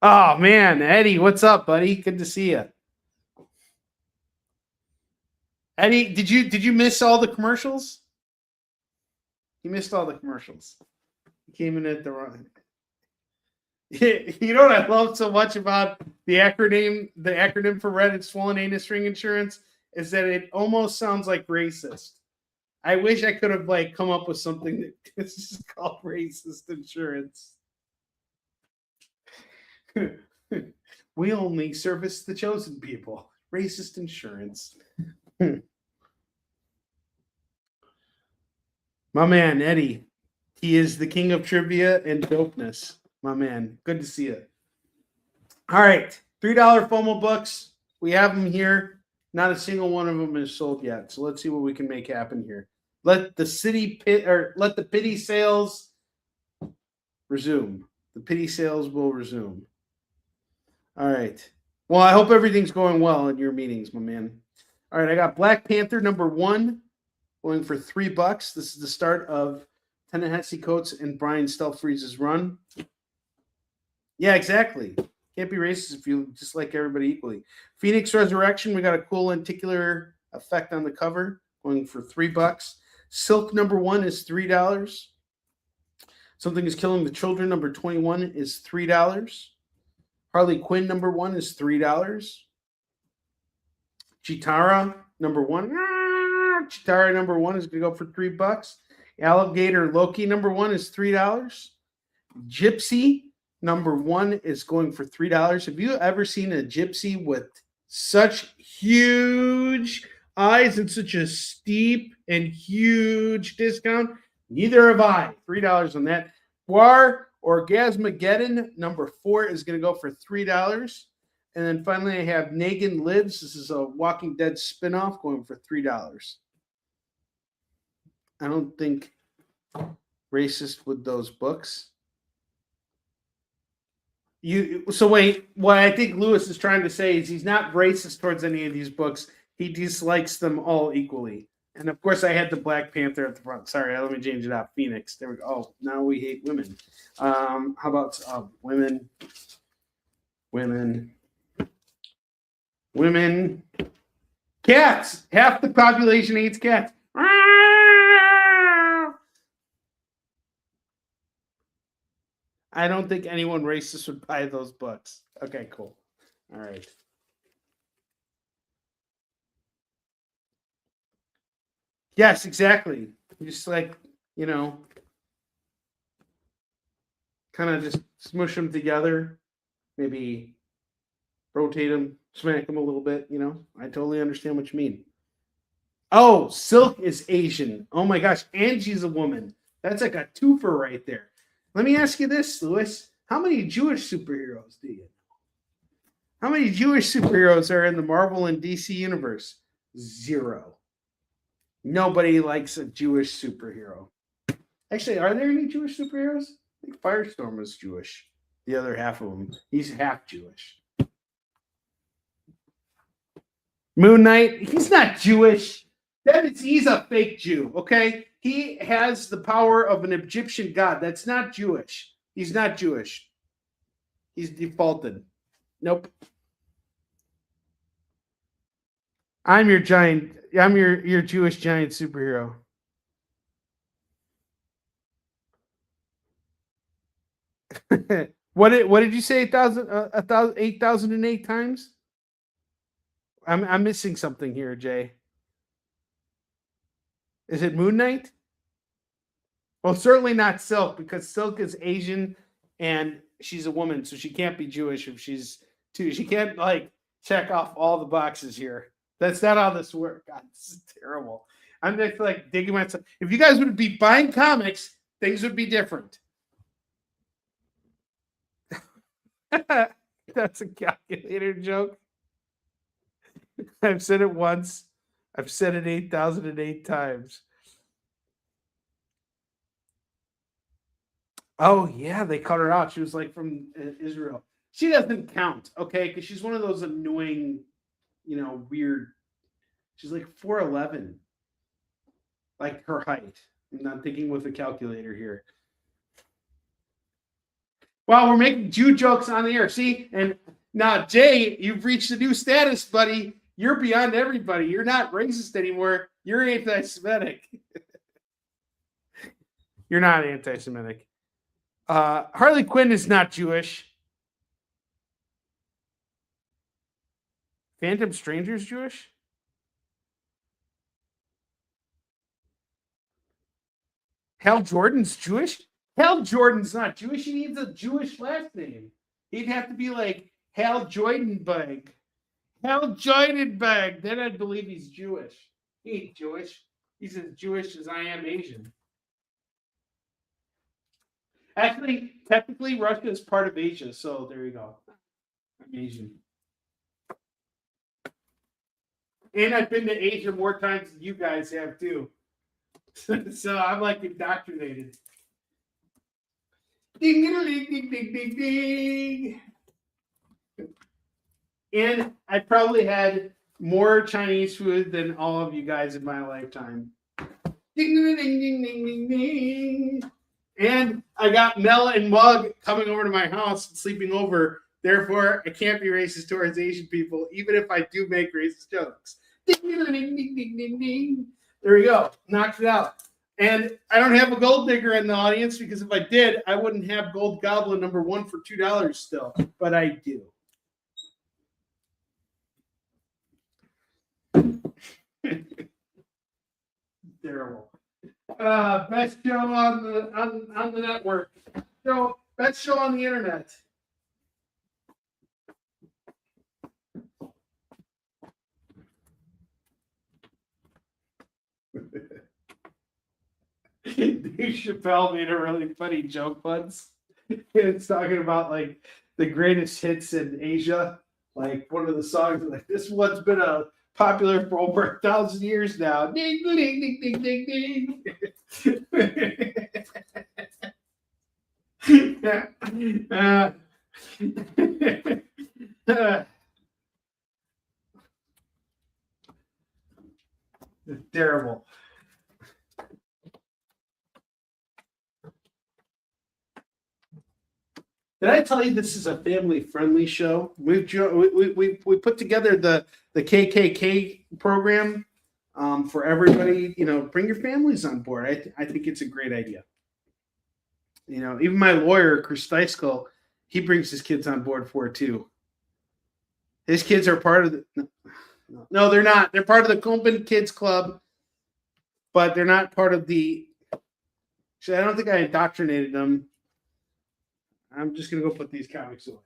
Oh man, Eddie, what's up, buddy? Good to see you. Eddie, did you miss all the commercials? You missed all the commercials. You came in at the wrong. You know what I love so much about the acronym for Red and Swollen Anus Ring Insurance is that it almost sounds like racist. I wish I could have come up with something that's just called racist insurance. We only service the chosen people. Racist insurance. My man, Eddie. He is the king of trivia and dopeness. My man. Good to see you. All right. $3 FOMO books. We have them here. Not a single one of them is sold yet. So let's see what we can make happen here. Let the pity sales resume. The pity sales will resume. All right. Well, I hope everything's going well in your meetings, my man. All right. I got Black Panther #1 going for $3. This is the start of Ta-Nehisi Coates and Brian Stelfreeze's run. Yeah, exactly. Can't be racist if you just like everybody equally. Phoenix Resurrection, we got a cool lenticular effect on the cover, going for $3. Silk #1 is $3. Something is Killing the Children #21 is $3. Harley Quinn #1 is $3. Chitara #1. Chitara #1 is going to go for $3. Alligator Loki #1 is $3. Gypsy #1 is going for $3. Have you ever seen a gypsy with such huge eyes and such a steep and huge discount? Neither have I. $3 on that. War Orgasmageddon #4 is going to go for $3. And then finally, I have Negan Lives. This is a Walking Dead spinoff going for $3. I don't think racist with those books. So wait, what I think Lewis is trying to say is he's not racist towards any of these books. He dislikes them all equally. And of course, I had the Black Panther at the front. Sorry, let me change it out. Phoenix. There we go. Oh, now we hate women. How about women? Cats. Half the population hates cats. I don't think anyone racist would buy those books. Okay, cool. All right. Yes, exactly. Just kind of just smush them together. Maybe rotate them, smack them a little bit. You know, I totally understand what you mean. Oh, Silk is Asian. Oh my gosh, Angie's a woman. That's like a twofer right there. Let me ask you this, Lewis. How many Jewish superheroes do you know? How many Jewish superheroes are in the Marvel and DC universe? 0. Nobody likes a Jewish superhero. Actually, are there any Jewish superheroes? I think Firestorm was Jewish. The other half of him. He's half Jewish. Moon Knight, he's not Jewish. He's a fake Jew, okay? He has the power of an Egyptian god. That's not Jewish. He's not Jewish. He's defaulted. Nope. I'm your Jewish giant superhero. What did you say? 8,008 times? I'm missing something here, Jay. Is it Moon Knight? Well, certainly not Silk, because Silk is Asian and she's a woman, so she can't be Jewish if she's too. She can't like check off all the boxes here. That's not how this works. God, this is terrible. I'm just like digging myself. If you guys would be buying comics, things would be different. That's a calculator joke. I've said it once. I've said it 8,008 times. Oh, yeah, they cut her out. She was like from Israel. She doesn't count, okay? Because she's one of those annoying, weird. She's like 4'11", like her height. I'm not thinking with a calculator here. Wow, we're making Jew jokes on the air. See? And now, Jay, you've reached a new status, buddy. You're beyond everybody. You're not racist anymore. You're anti-Semitic. You're not anti-Semitic. Harley Quinn is not Jewish. Phantom Stranger's Jewish? Hal Jordan's Jewish? Hal Jordan's not Jewish. He needs a Jewish last name. He'd have to be like Hal Joidenberg. Hal Joidenberg. Then I'd believe he's Jewish. He ain't Jewish. He's as Jewish as I am Asian. Actually, technically, Russia is part of Asia, so there you go. I'm Asian. And I've been to Asia more times than you guys have, too. So I'm like indoctrinated. Ding, ding, ding, ding, ding, ding. And I probably had more Chinese food than all of you guys in my lifetime. Ding, ding, ding, ding, ding, ding, ding. And I got Mel and Mug coming over to my house and sleeping over. Therefore, I can't be racist towards Asian people, even if I do make racist jokes. Ding, ding, ding, ding, ding, ding, ding. There we go. Knocked it out. And I don't have a gold digger in the audience because if I did, I wouldn't have Gold Goblin #1 for $2 still. But I do. Terrible. Best show on the network. Best show on the internet. Dave Chappelle made a really funny joke once. It's talking about like the greatest hits in Asia. Like one of the songs, like this one's been popular for over 1,000 years now. Ding, ding, ding, ding, ding, ding. It's terrible. Did I tell you this is a family-friendly show? We put together the KKK program for everybody. Bring your families on board. I think it's a great idea. Even my lawyer, Chris Steisko, he brings his kids on board for it too. His kids are part of the. No, they're not. They're part of the Kompin Kids Club, but they're not part of the. Actually, I don't think I indoctrinated them. I'm just going to go put these comics away.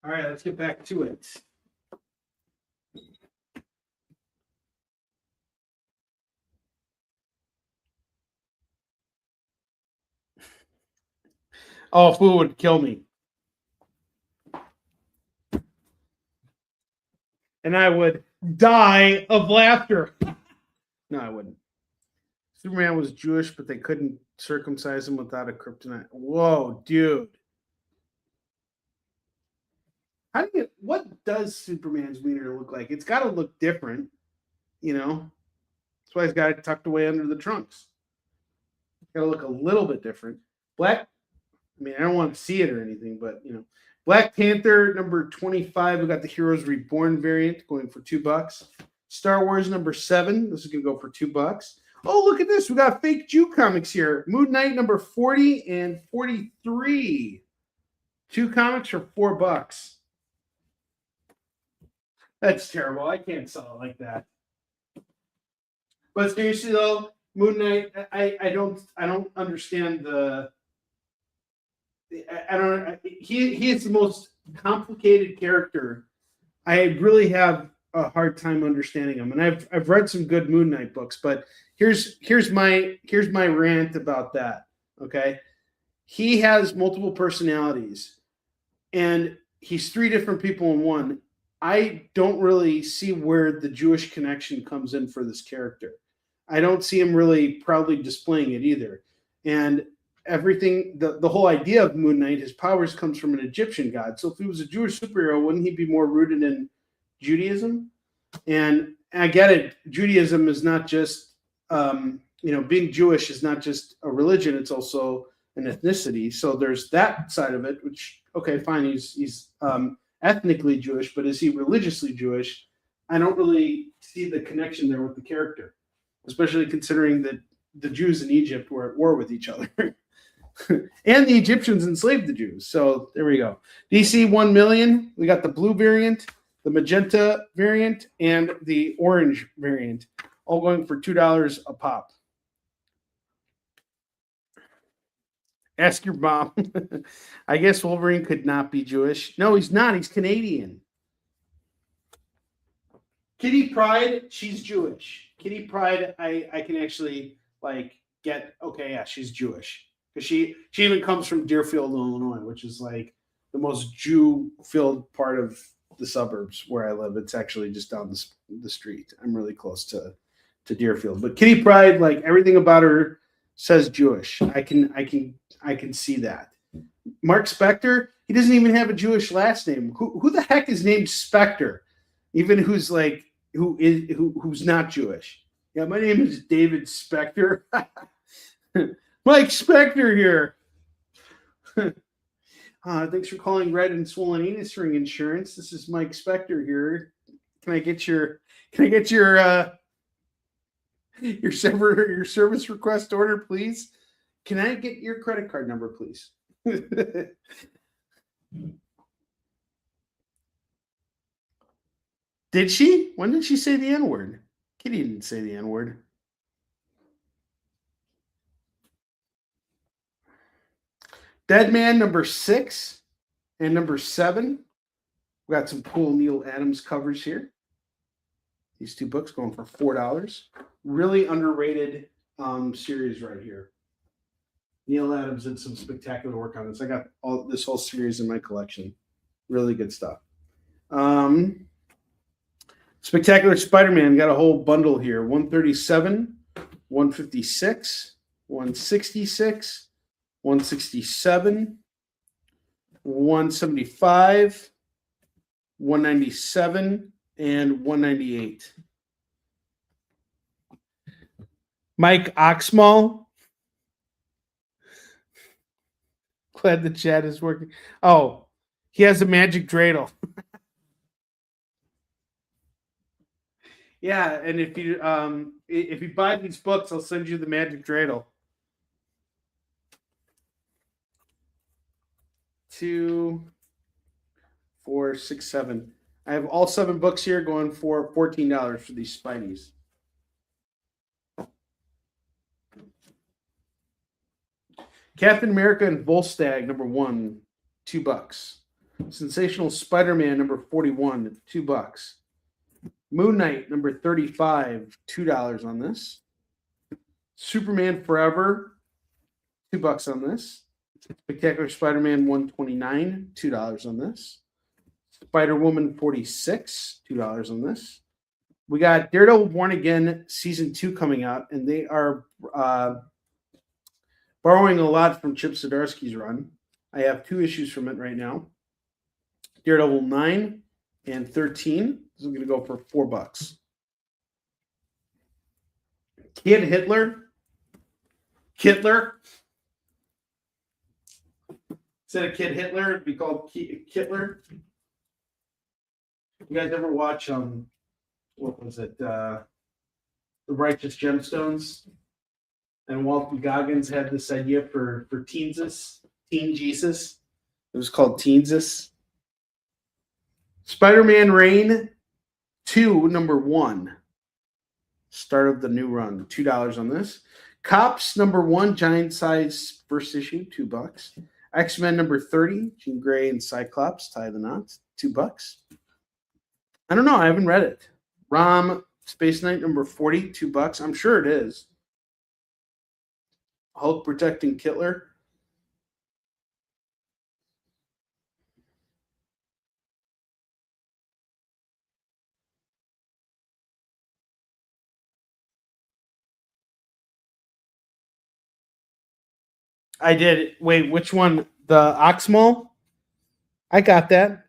All right, let's get back to it. Oh, food would kill me. And I would die of laughter. No, I wouldn't. Superman was Jewish, but they couldn't circumcise him without a kryptonite. Whoa, dude. What does Superman's wiener look like? It's got to look different, you know? That's why he's got it tucked away under the trunks. It's got to look a little bit different. I don't want to see it or anything, but, Black Panther number 25. We got the Heroes Reborn variant going for $2. Star Wars number 7. This is going to go for $2. Oh, look at this. We got fake Jew comics here. Moon Knight number 40 and 43. 2 comics for $4. That's terrible. I can't sell it like that. But seriously though, Moon Knight, I don't understand he is the most complicated character. I really have a hard time understanding him. And I've read some good Moon Knight books, but here's my rant about that. Okay. He has multiple personalities and he's 3 different people in one. I don't really see where the Jewish connection comes in for this character. I don't see him really proudly displaying it either. And everything, the whole idea of Moon Knight, his powers comes from an Egyptian god. So if he was a Jewish superhero, wouldn't he be more rooted in Judaism? And I get it. Judaism is not just, being Jewish is not just a religion. It's also an ethnicity. So there's that side of it, which, okay, fine. He's ethnically Jewish, but is he religiously Jewish? I don't really see the connection there with the character, especially considering that the Jews in Egypt were at war with each other. And the Egyptians enslaved the Jews. So there we go. DC 1 million. We got the blue variant, the magenta variant, and the orange variant, all going for $2 a pop. Ask your mom. I guess Wolverine could not be Jewish. No, he's not. He's Canadian. Kitty Pryde, she's Jewish. Kitty Pryde, I can actually get, okay, yeah, she's Jewish. Because she even comes from Deerfield, Illinois, which is like the most Jew-filled part of the suburbs where I live. It's actually just down the street. I'm really close to Deerfield. But Kitty Pryde, everything about her says Jewish. I can see that. Mark Spector, he doesn't even have a Jewish last name. Who the heck is named Spector? Even who's not Jewish. Yeah, my name is David Spector. Mike Spector here. Thanks for calling Red and Swollen Anus Ring Insurance. This is Mike Spector here. Can I get your service request order, please? Can I get your credit card number, please? Did she? When did she say the N-word? Kitty didn't say the N-word. Dead Man number 6 and number 7. We got some cool Neil Adams covers here. These 2 books going for $4. Really underrated series right here. Neil Adams did some spectacular work on this. I got this whole series in my collection. Really good stuff. Spectacular Spider-Man got a whole bundle here. 137, 156, 166, 167, 175, 197, and 198. Mike Oxmall. Glad the chat is working. Oh, he has a magic dreidel. Yeah, and if you buy these books, I'll send you the magic dreidel. 2, 4, 6, 7. I have all 7 books here going for $14 for these Spideys. Captain America and Volstagg number 1, $2. Sensational Spider-Man number 41, $2. Moon Knight number 35, $2 on this. Superman Forever, $2 on this. Spectacular Spider-Man 129, $2 on this. Spider-Woman 46, $2 on this. We got Daredevil Born Again Season 2 coming out, and they are borrowing a lot from Chip Zdarsky's run. I have 2 issues from it right now. Daredevil 9 and 13. This is going to go for $4. Kid Hitler. Instead of Kid Hitler, it'd be called Kittler. You guys ever watch what was it? The Righteous Gemstones? And Walton Goggins had this idea for Teen Jesus. It was called Teensus. Spider-Man Reign 2, number 1. Start of the new run. $2 on this. Cops number 1, giant size first issue, $2. X-Men number 30, Jean Grey and Cyclops, tie the knots, $2. I don't know, I haven't read it. Rom Space Knight number 40, $2. I'm sure it is. Hulk protecting Kittler. I did. Wait, which one? The Oxmall? I got that.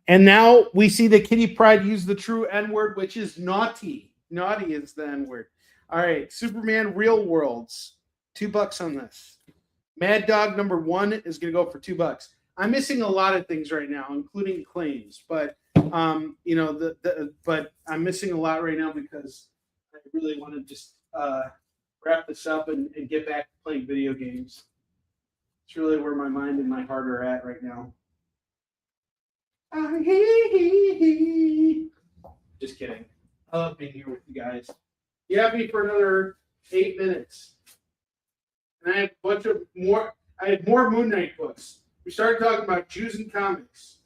And now we see the Kitty Pryde use the true N-word, which is naughty. Naughty is the N-word. All right, Superman Real Worlds, $2 on this. Mad Dog number 1 is going to go for $2. I'm missing a lot of things right now, including claims, but but I'm missing a lot right now because I really want to just wrap this up and get back to playing video games. It's really where my mind and my heart are at right now. Just kidding. I love being here with you guys. You have me for another 8 minutes. And I have a bunch of more. I have more Moon Knight books. We started talking about Jews and comics.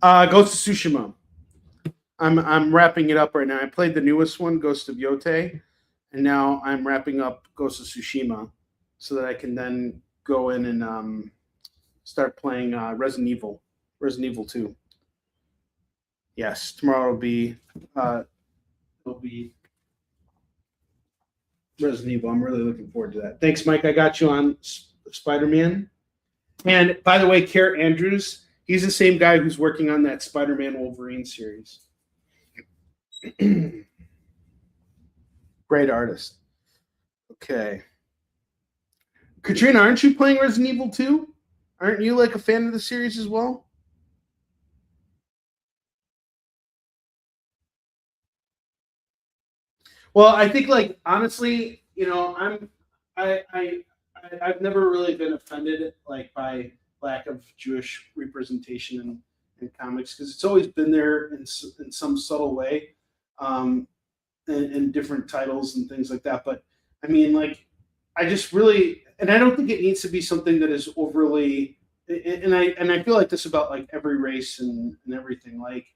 Ghost of Tsushima. I'm wrapping it up right now. I played the newest one, Ghost of Yote, and now I'm wrapping up Ghost of Tsushima so that I can then go in and start playing Resident Evil 2. Yes, tomorrow will be Resident Evil. I'm really looking forward to that. Thanks, Mike. I got you on Spider-Man. And by the way, Care Andrews, he's the same guy who's working on that Spider-Man Wolverine series. Great artist. Okay. Katrina, aren't you playing Resident Evil 2? Aren't you like a fan of the series as well? Well, I think like honestly, I've never really been offended like by lack of Jewish representation in comics because it's always been there in some subtle way, in different titles and things like that. But I mean, like, I just really, and I don't think it needs to be something that is overly, and I feel like this about like every race and everything. Like,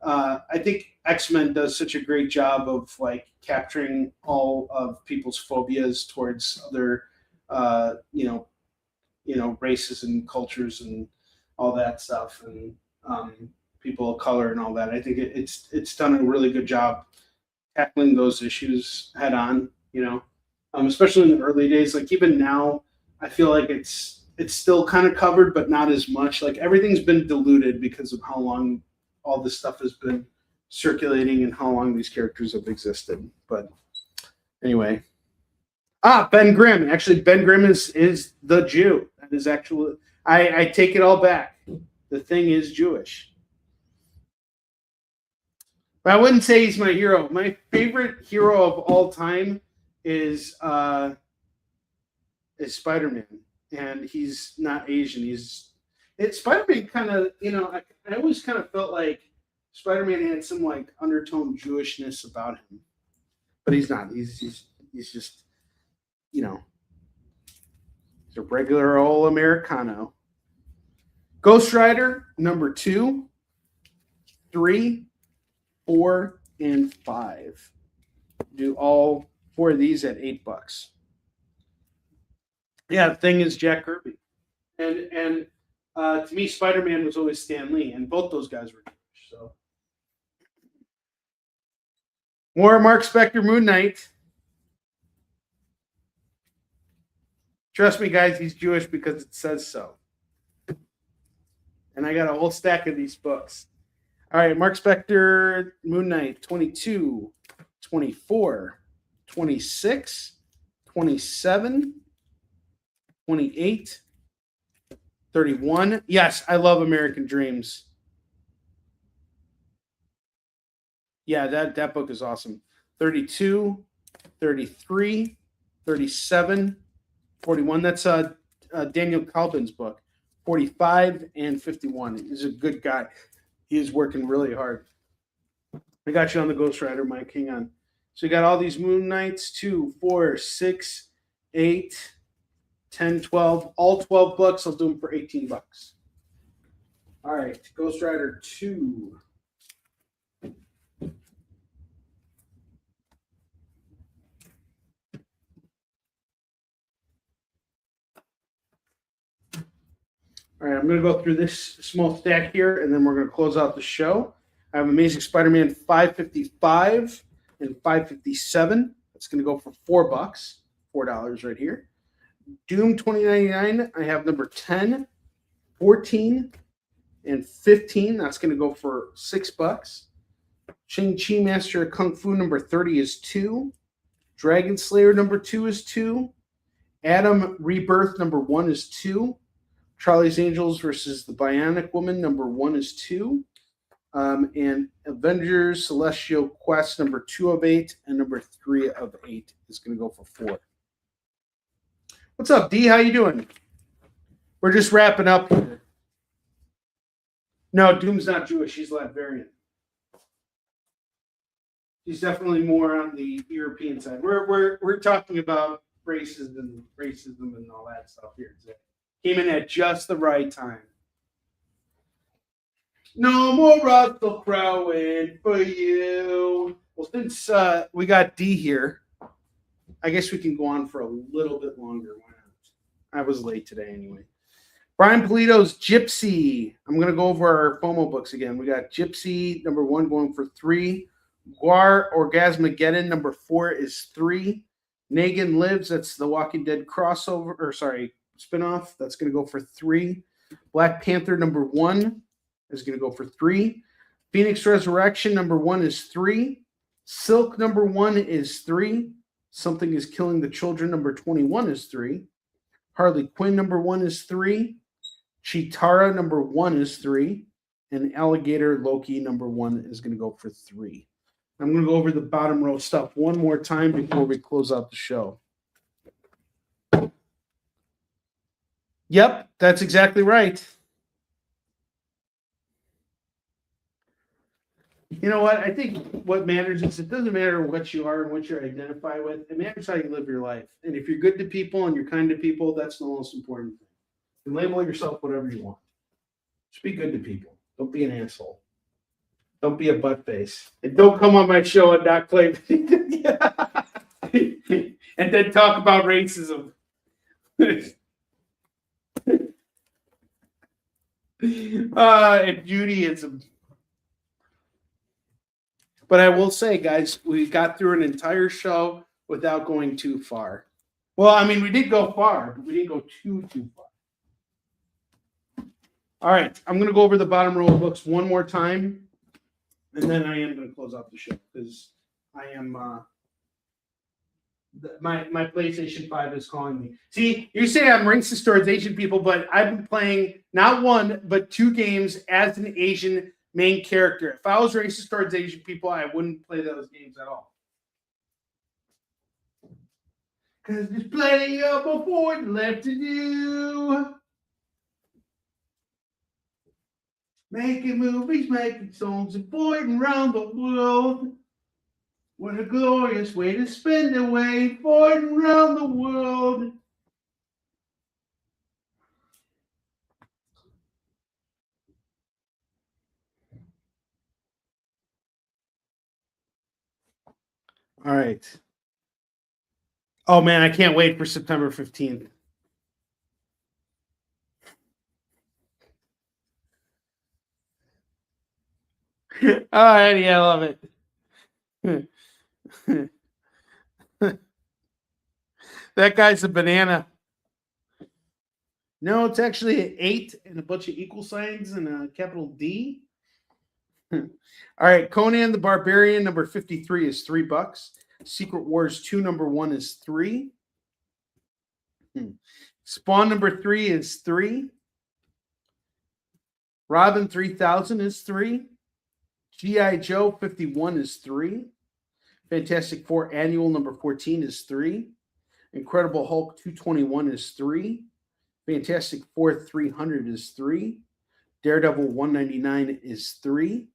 I think X-Men does such a great job of like capturing all of people's phobias towards other, races and cultures and all that stuff, and people of color and all that. I think it's done a really good job tackling those issues head on. Especially in the early days. Like even now, I feel like it's still kind of covered, but not as much. Like everything's been diluted because of how long all this stuff has been circulating and how long these characters have existed. But anyway. Ben Grimm. Actually, Ben Grimm is the Jew. That is actually, I take it all back. The Thing is Jewish. But I wouldn't say he's my hero. My favorite hero of all time is Spider-Man. And he's not Asian. Spider-Man kind of, I always kind of felt like Spider-Man had some like undertone Jewishness about him, but he's not. He's just, he's a regular old Americano. Ghost Rider number 2, 3, 4, and 5. Do all 4 of these at $8. Yeah, the thing is Jack Kirby, and to me, Spider-Man was always Stan Lee, and both those guys were Jewish. So more Mark Spector Moon Knight. Trust me, guys, he's Jewish because it says so. And I got a whole stack of these books. All right, Mark Spector Moon Knight 22, 24, 26, 27, 28, 31. Yes, I love American Dreams. Yeah, that book is awesome. 32, 33, 37, 41. That's Daniel Kalbin's book. 45 and 51. He's a good guy. He is working really hard. I got you on the Ghost Rider, Mike. Hang on. So you got all these Moon Knights, 2, 4, 6, 8, 10, 12. All 12 books. I'll do them for $18. All right. Ghost Rider 2. All right, I'm going to go through this small stack here, and then we're going to close out the show. I have Amazing Spider-Man 555 and 557. That's going to go for $4, $4 right here. Doom 2099, I have number 10, 14, and 15. That's going to go for $6. Shang-Chi Master of Kung Fu number 30 is 2. Dragon Slayer number 2 is 2. Adam Rebirth number 1 is 2. Charlie's Angels versus the Bionic Woman number 1 is 2. And Avengers Celestial Quest number 2 of 8 and number 3 of 8 is going to go for 4. What's up, D? How you doing? We're just wrapping up here. No, Doom's not Jewish. She's Latvian. She's definitely more on the European side. We're talking about racism and all that stuff here today. Came in at just the right time. No more Russell Crowe for you. Well, since we got D here, I guess we can go on for a little bit longer. Why not? I was late today anyway. Brian Polito's Gypsy. I'm going to go over our FOMO books again. We got Gypsy, number 1, going for 3. Guar Orgasmageddon, number 4 is 3. Negan Lives, that's the Walking Dead spinoff. That's going to go for 3. Black Panther number 1 is going to go for 3. Phoenix Resurrection number 1 is 3. Silk number 1 is 3. Something is Killing the Children number 21 is 3. Harley Quinn number 1 is 3. Chitara number 1 is 3. And Alligator Loki number 1 is going to go for 3. I'm going to go over the bottom row stuff one more time before we close out the show. Yep, that's exactly right. You know what? I think what matters is it doesn't matter what you are and what you identify with. It matters how you live your life. And if you're good to people and you're kind to people, that's the most important thing. You can label yourself whatever you want. Just be good to people. Don't be an asshole. Don't be a butt face. And don't come on my show and not claim and then talk about racism. And Judaism. But I will say, guys, we got through an entire show without going too far. Well, I mean, we did go far, but we didn't go too far. All right, I'm going to go over the bottom row of books one more time, and then I am going to close out the show because I am my PlayStation 5 is calling me. See, you say I'm racist towards Asian people, but I've been playing not 1 but 2 games as an Asian main character. If I was racist towards Asian people, I wouldn't play those games at all. Because there's plenty of avoid left to do. Making movies, making songs, and boarding around the world. What a glorious way to spend a way, boarding around the world. All right. Oh man, I can't wait for September 15th. All righty, I love it. That guy's a banana. No, it's actually an 8 and a bunch of equal signs and a capital D. All right, Conan the Barbarian number 53 is $3. Secret Wars 2 number 1 is 3. Spawn number 3 is 3. Robin 3000 is 3. G.I. Joe 51 is 3. Fantastic Four Annual number 14 is 3. Incredible Hulk 221 is 3. Fantastic Four 300 is 3. Daredevil 199 is 3.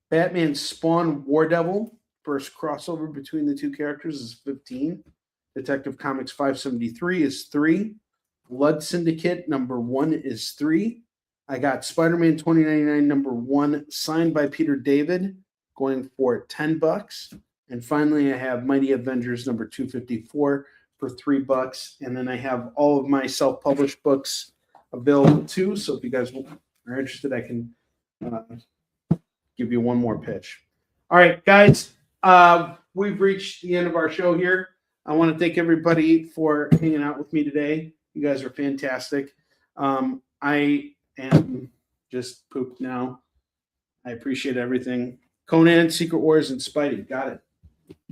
Batman Spawn War Devil, first crossover between the two characters, is 15. Detective Comics 573 is 3. Blood Syndicate number 1 is 3. I got Spider-Man 2099 number 1 signed by Peter David going for $10. And finally, I have Mighty Avengers number 254 for $3. And then I have all of my self-published books available too. So if you guys are interested, I can give you one more pitch. All right, guys, we've reached the end of our show here. I want to thank everybody for hanging out with me today. You guys are fantastic. I am just pooped now. I appreciate everything. Conan, Secret Wars, and Spidey. Got it.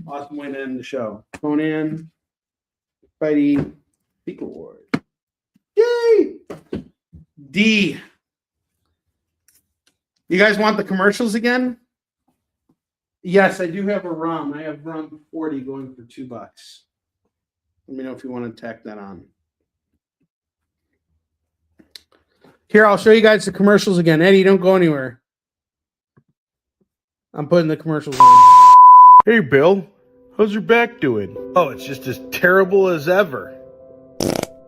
Awesome way to end the show. Conan, Spidey, Secret Wars. Yay! D. You guys want the commercials again? Yes, I do have a rum. I have rum 40 going for $2. Let me know if you want to tack that on. Here, I'll show you guys the commercials again. Eddie, don't go anywhere. I'm putting the commercials on. Hey, Bill. How's your back doing? Oh, it's just as terrible as ever.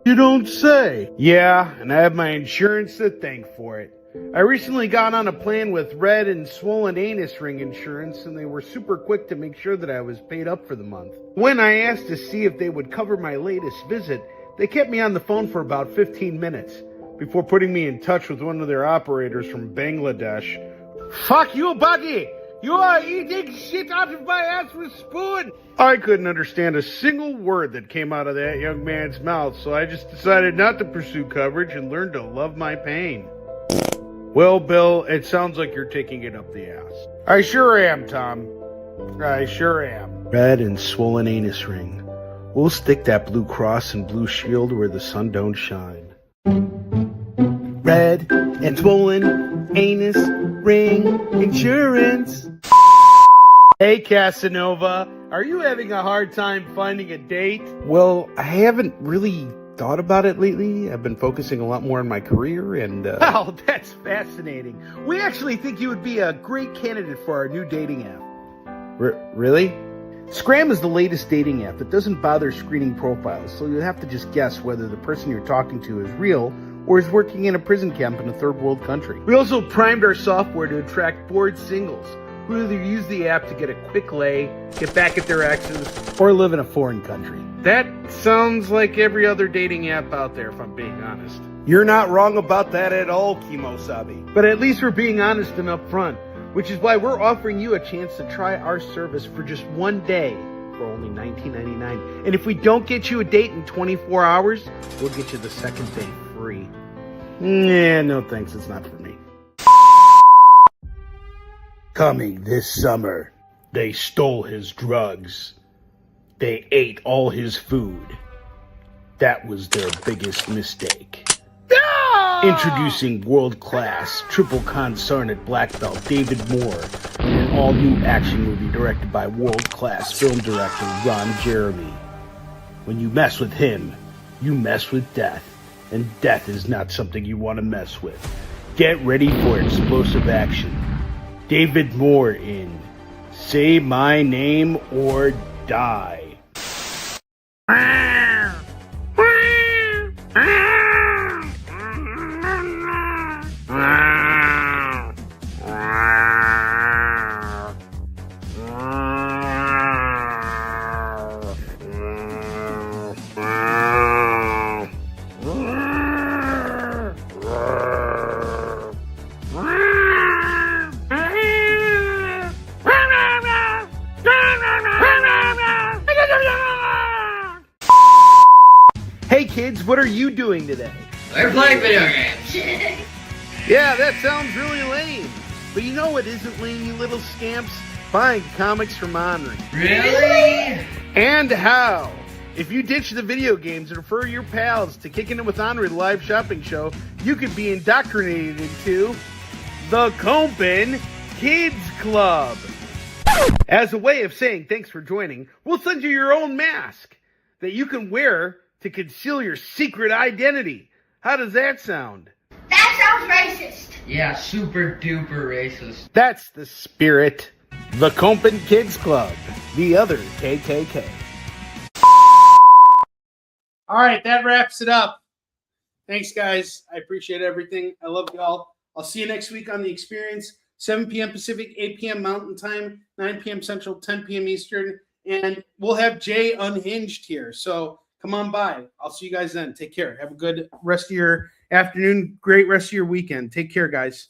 You don't say. Yeah, and I have my insurance to thank for it. I recently got on a plan with red and swollen anus ring insurance, and they were super quick to make sure that I was paid up for the month. When I asked to see if they would cover my latest visit, they kept me on the phone for about 15 minutes before putting me in touch with one of their operators from Bangladesh. Fuck you, buddy! You are eating shit out of my ass with a spoon! I couldn't understand a single word that came out of that young man's mouth, so I just decided not to pursue coverage and learn to love my pain. Well, Bill, it sounds like you're taking it up the ass. I sure am, Tom. I sure am. Red and swollen anus ring. We'll stick that blue cross and blue shield where the sun don't shine. Red and swollen anus ring insurance. Hey, Casanova, are you having a hard time finding a date? Well, I haven't really thought about it lately. I've been focusing a lot more on my career and... Wow, that's fascinating. We actually think you would be a great candidate for our new dating app. Really? Scram is the latest dating app that doesn't bother screening profiles, so you have to just guess whether the person you're talking to is real or is working in a prison camp in a third world country. We also primed our software to attract bored singles who either use the app to get a quick lay, get back at their exes, or live in a foreign country. That sounds like every other dating app out there, if I'm being honest. You're not wrong about that at all, Kimosabi. But at least we're being honest and upfront, which is why we're offering you a chance to try our service for just one day for only $19.99. And if we don't get you a date in 24 hours, we'll get you the second day free. Yeah, no thanks, it's not for me. Coming this summer, they stole his drugs. They ate all his food. That was their biggest mistake. Introducing world-class, triple consarnate black belt David Moore in an all-new action movie directed by world-class film director Ron Jeremy. When you mess with him, you mess with death, and death is not something you want to mess with. Get ready for explosive action. David Moore in Say My Name or Die. Hey kids, what are you doing today? We're playing video games. Yeah, that sounds really lame. But you know what isn't lame, you little scamps? Buying comics from Onrie. Really? And how? If you ditch the video games and refer your pals to Kickin' It with Onrie, the live shopping show, you could be indoctrinated into the Kickin Kids Club. As a way of saying thanks for joining, we'll send you your own mask that you can wear to conceal your secret identity. How does that sound? That sounds racist. Yeah, super duper racist. That's the spirit. The Kickin Kids Club, the other KKK. All right, that wraps it up. Thanks, guys. I appreciate everything. I love y'all. I'll see you next week on The Experience, 7 p.m. Pacific, 8 p.m. Mountain Time, 9 p.m. Central, 10 p.m. Eastern. And we'll have Jay Unhinged here. So come on by. I'll see you guys then. Take care. Have a good rest of your afternoon. Great rest of your weekend. Take care, guys.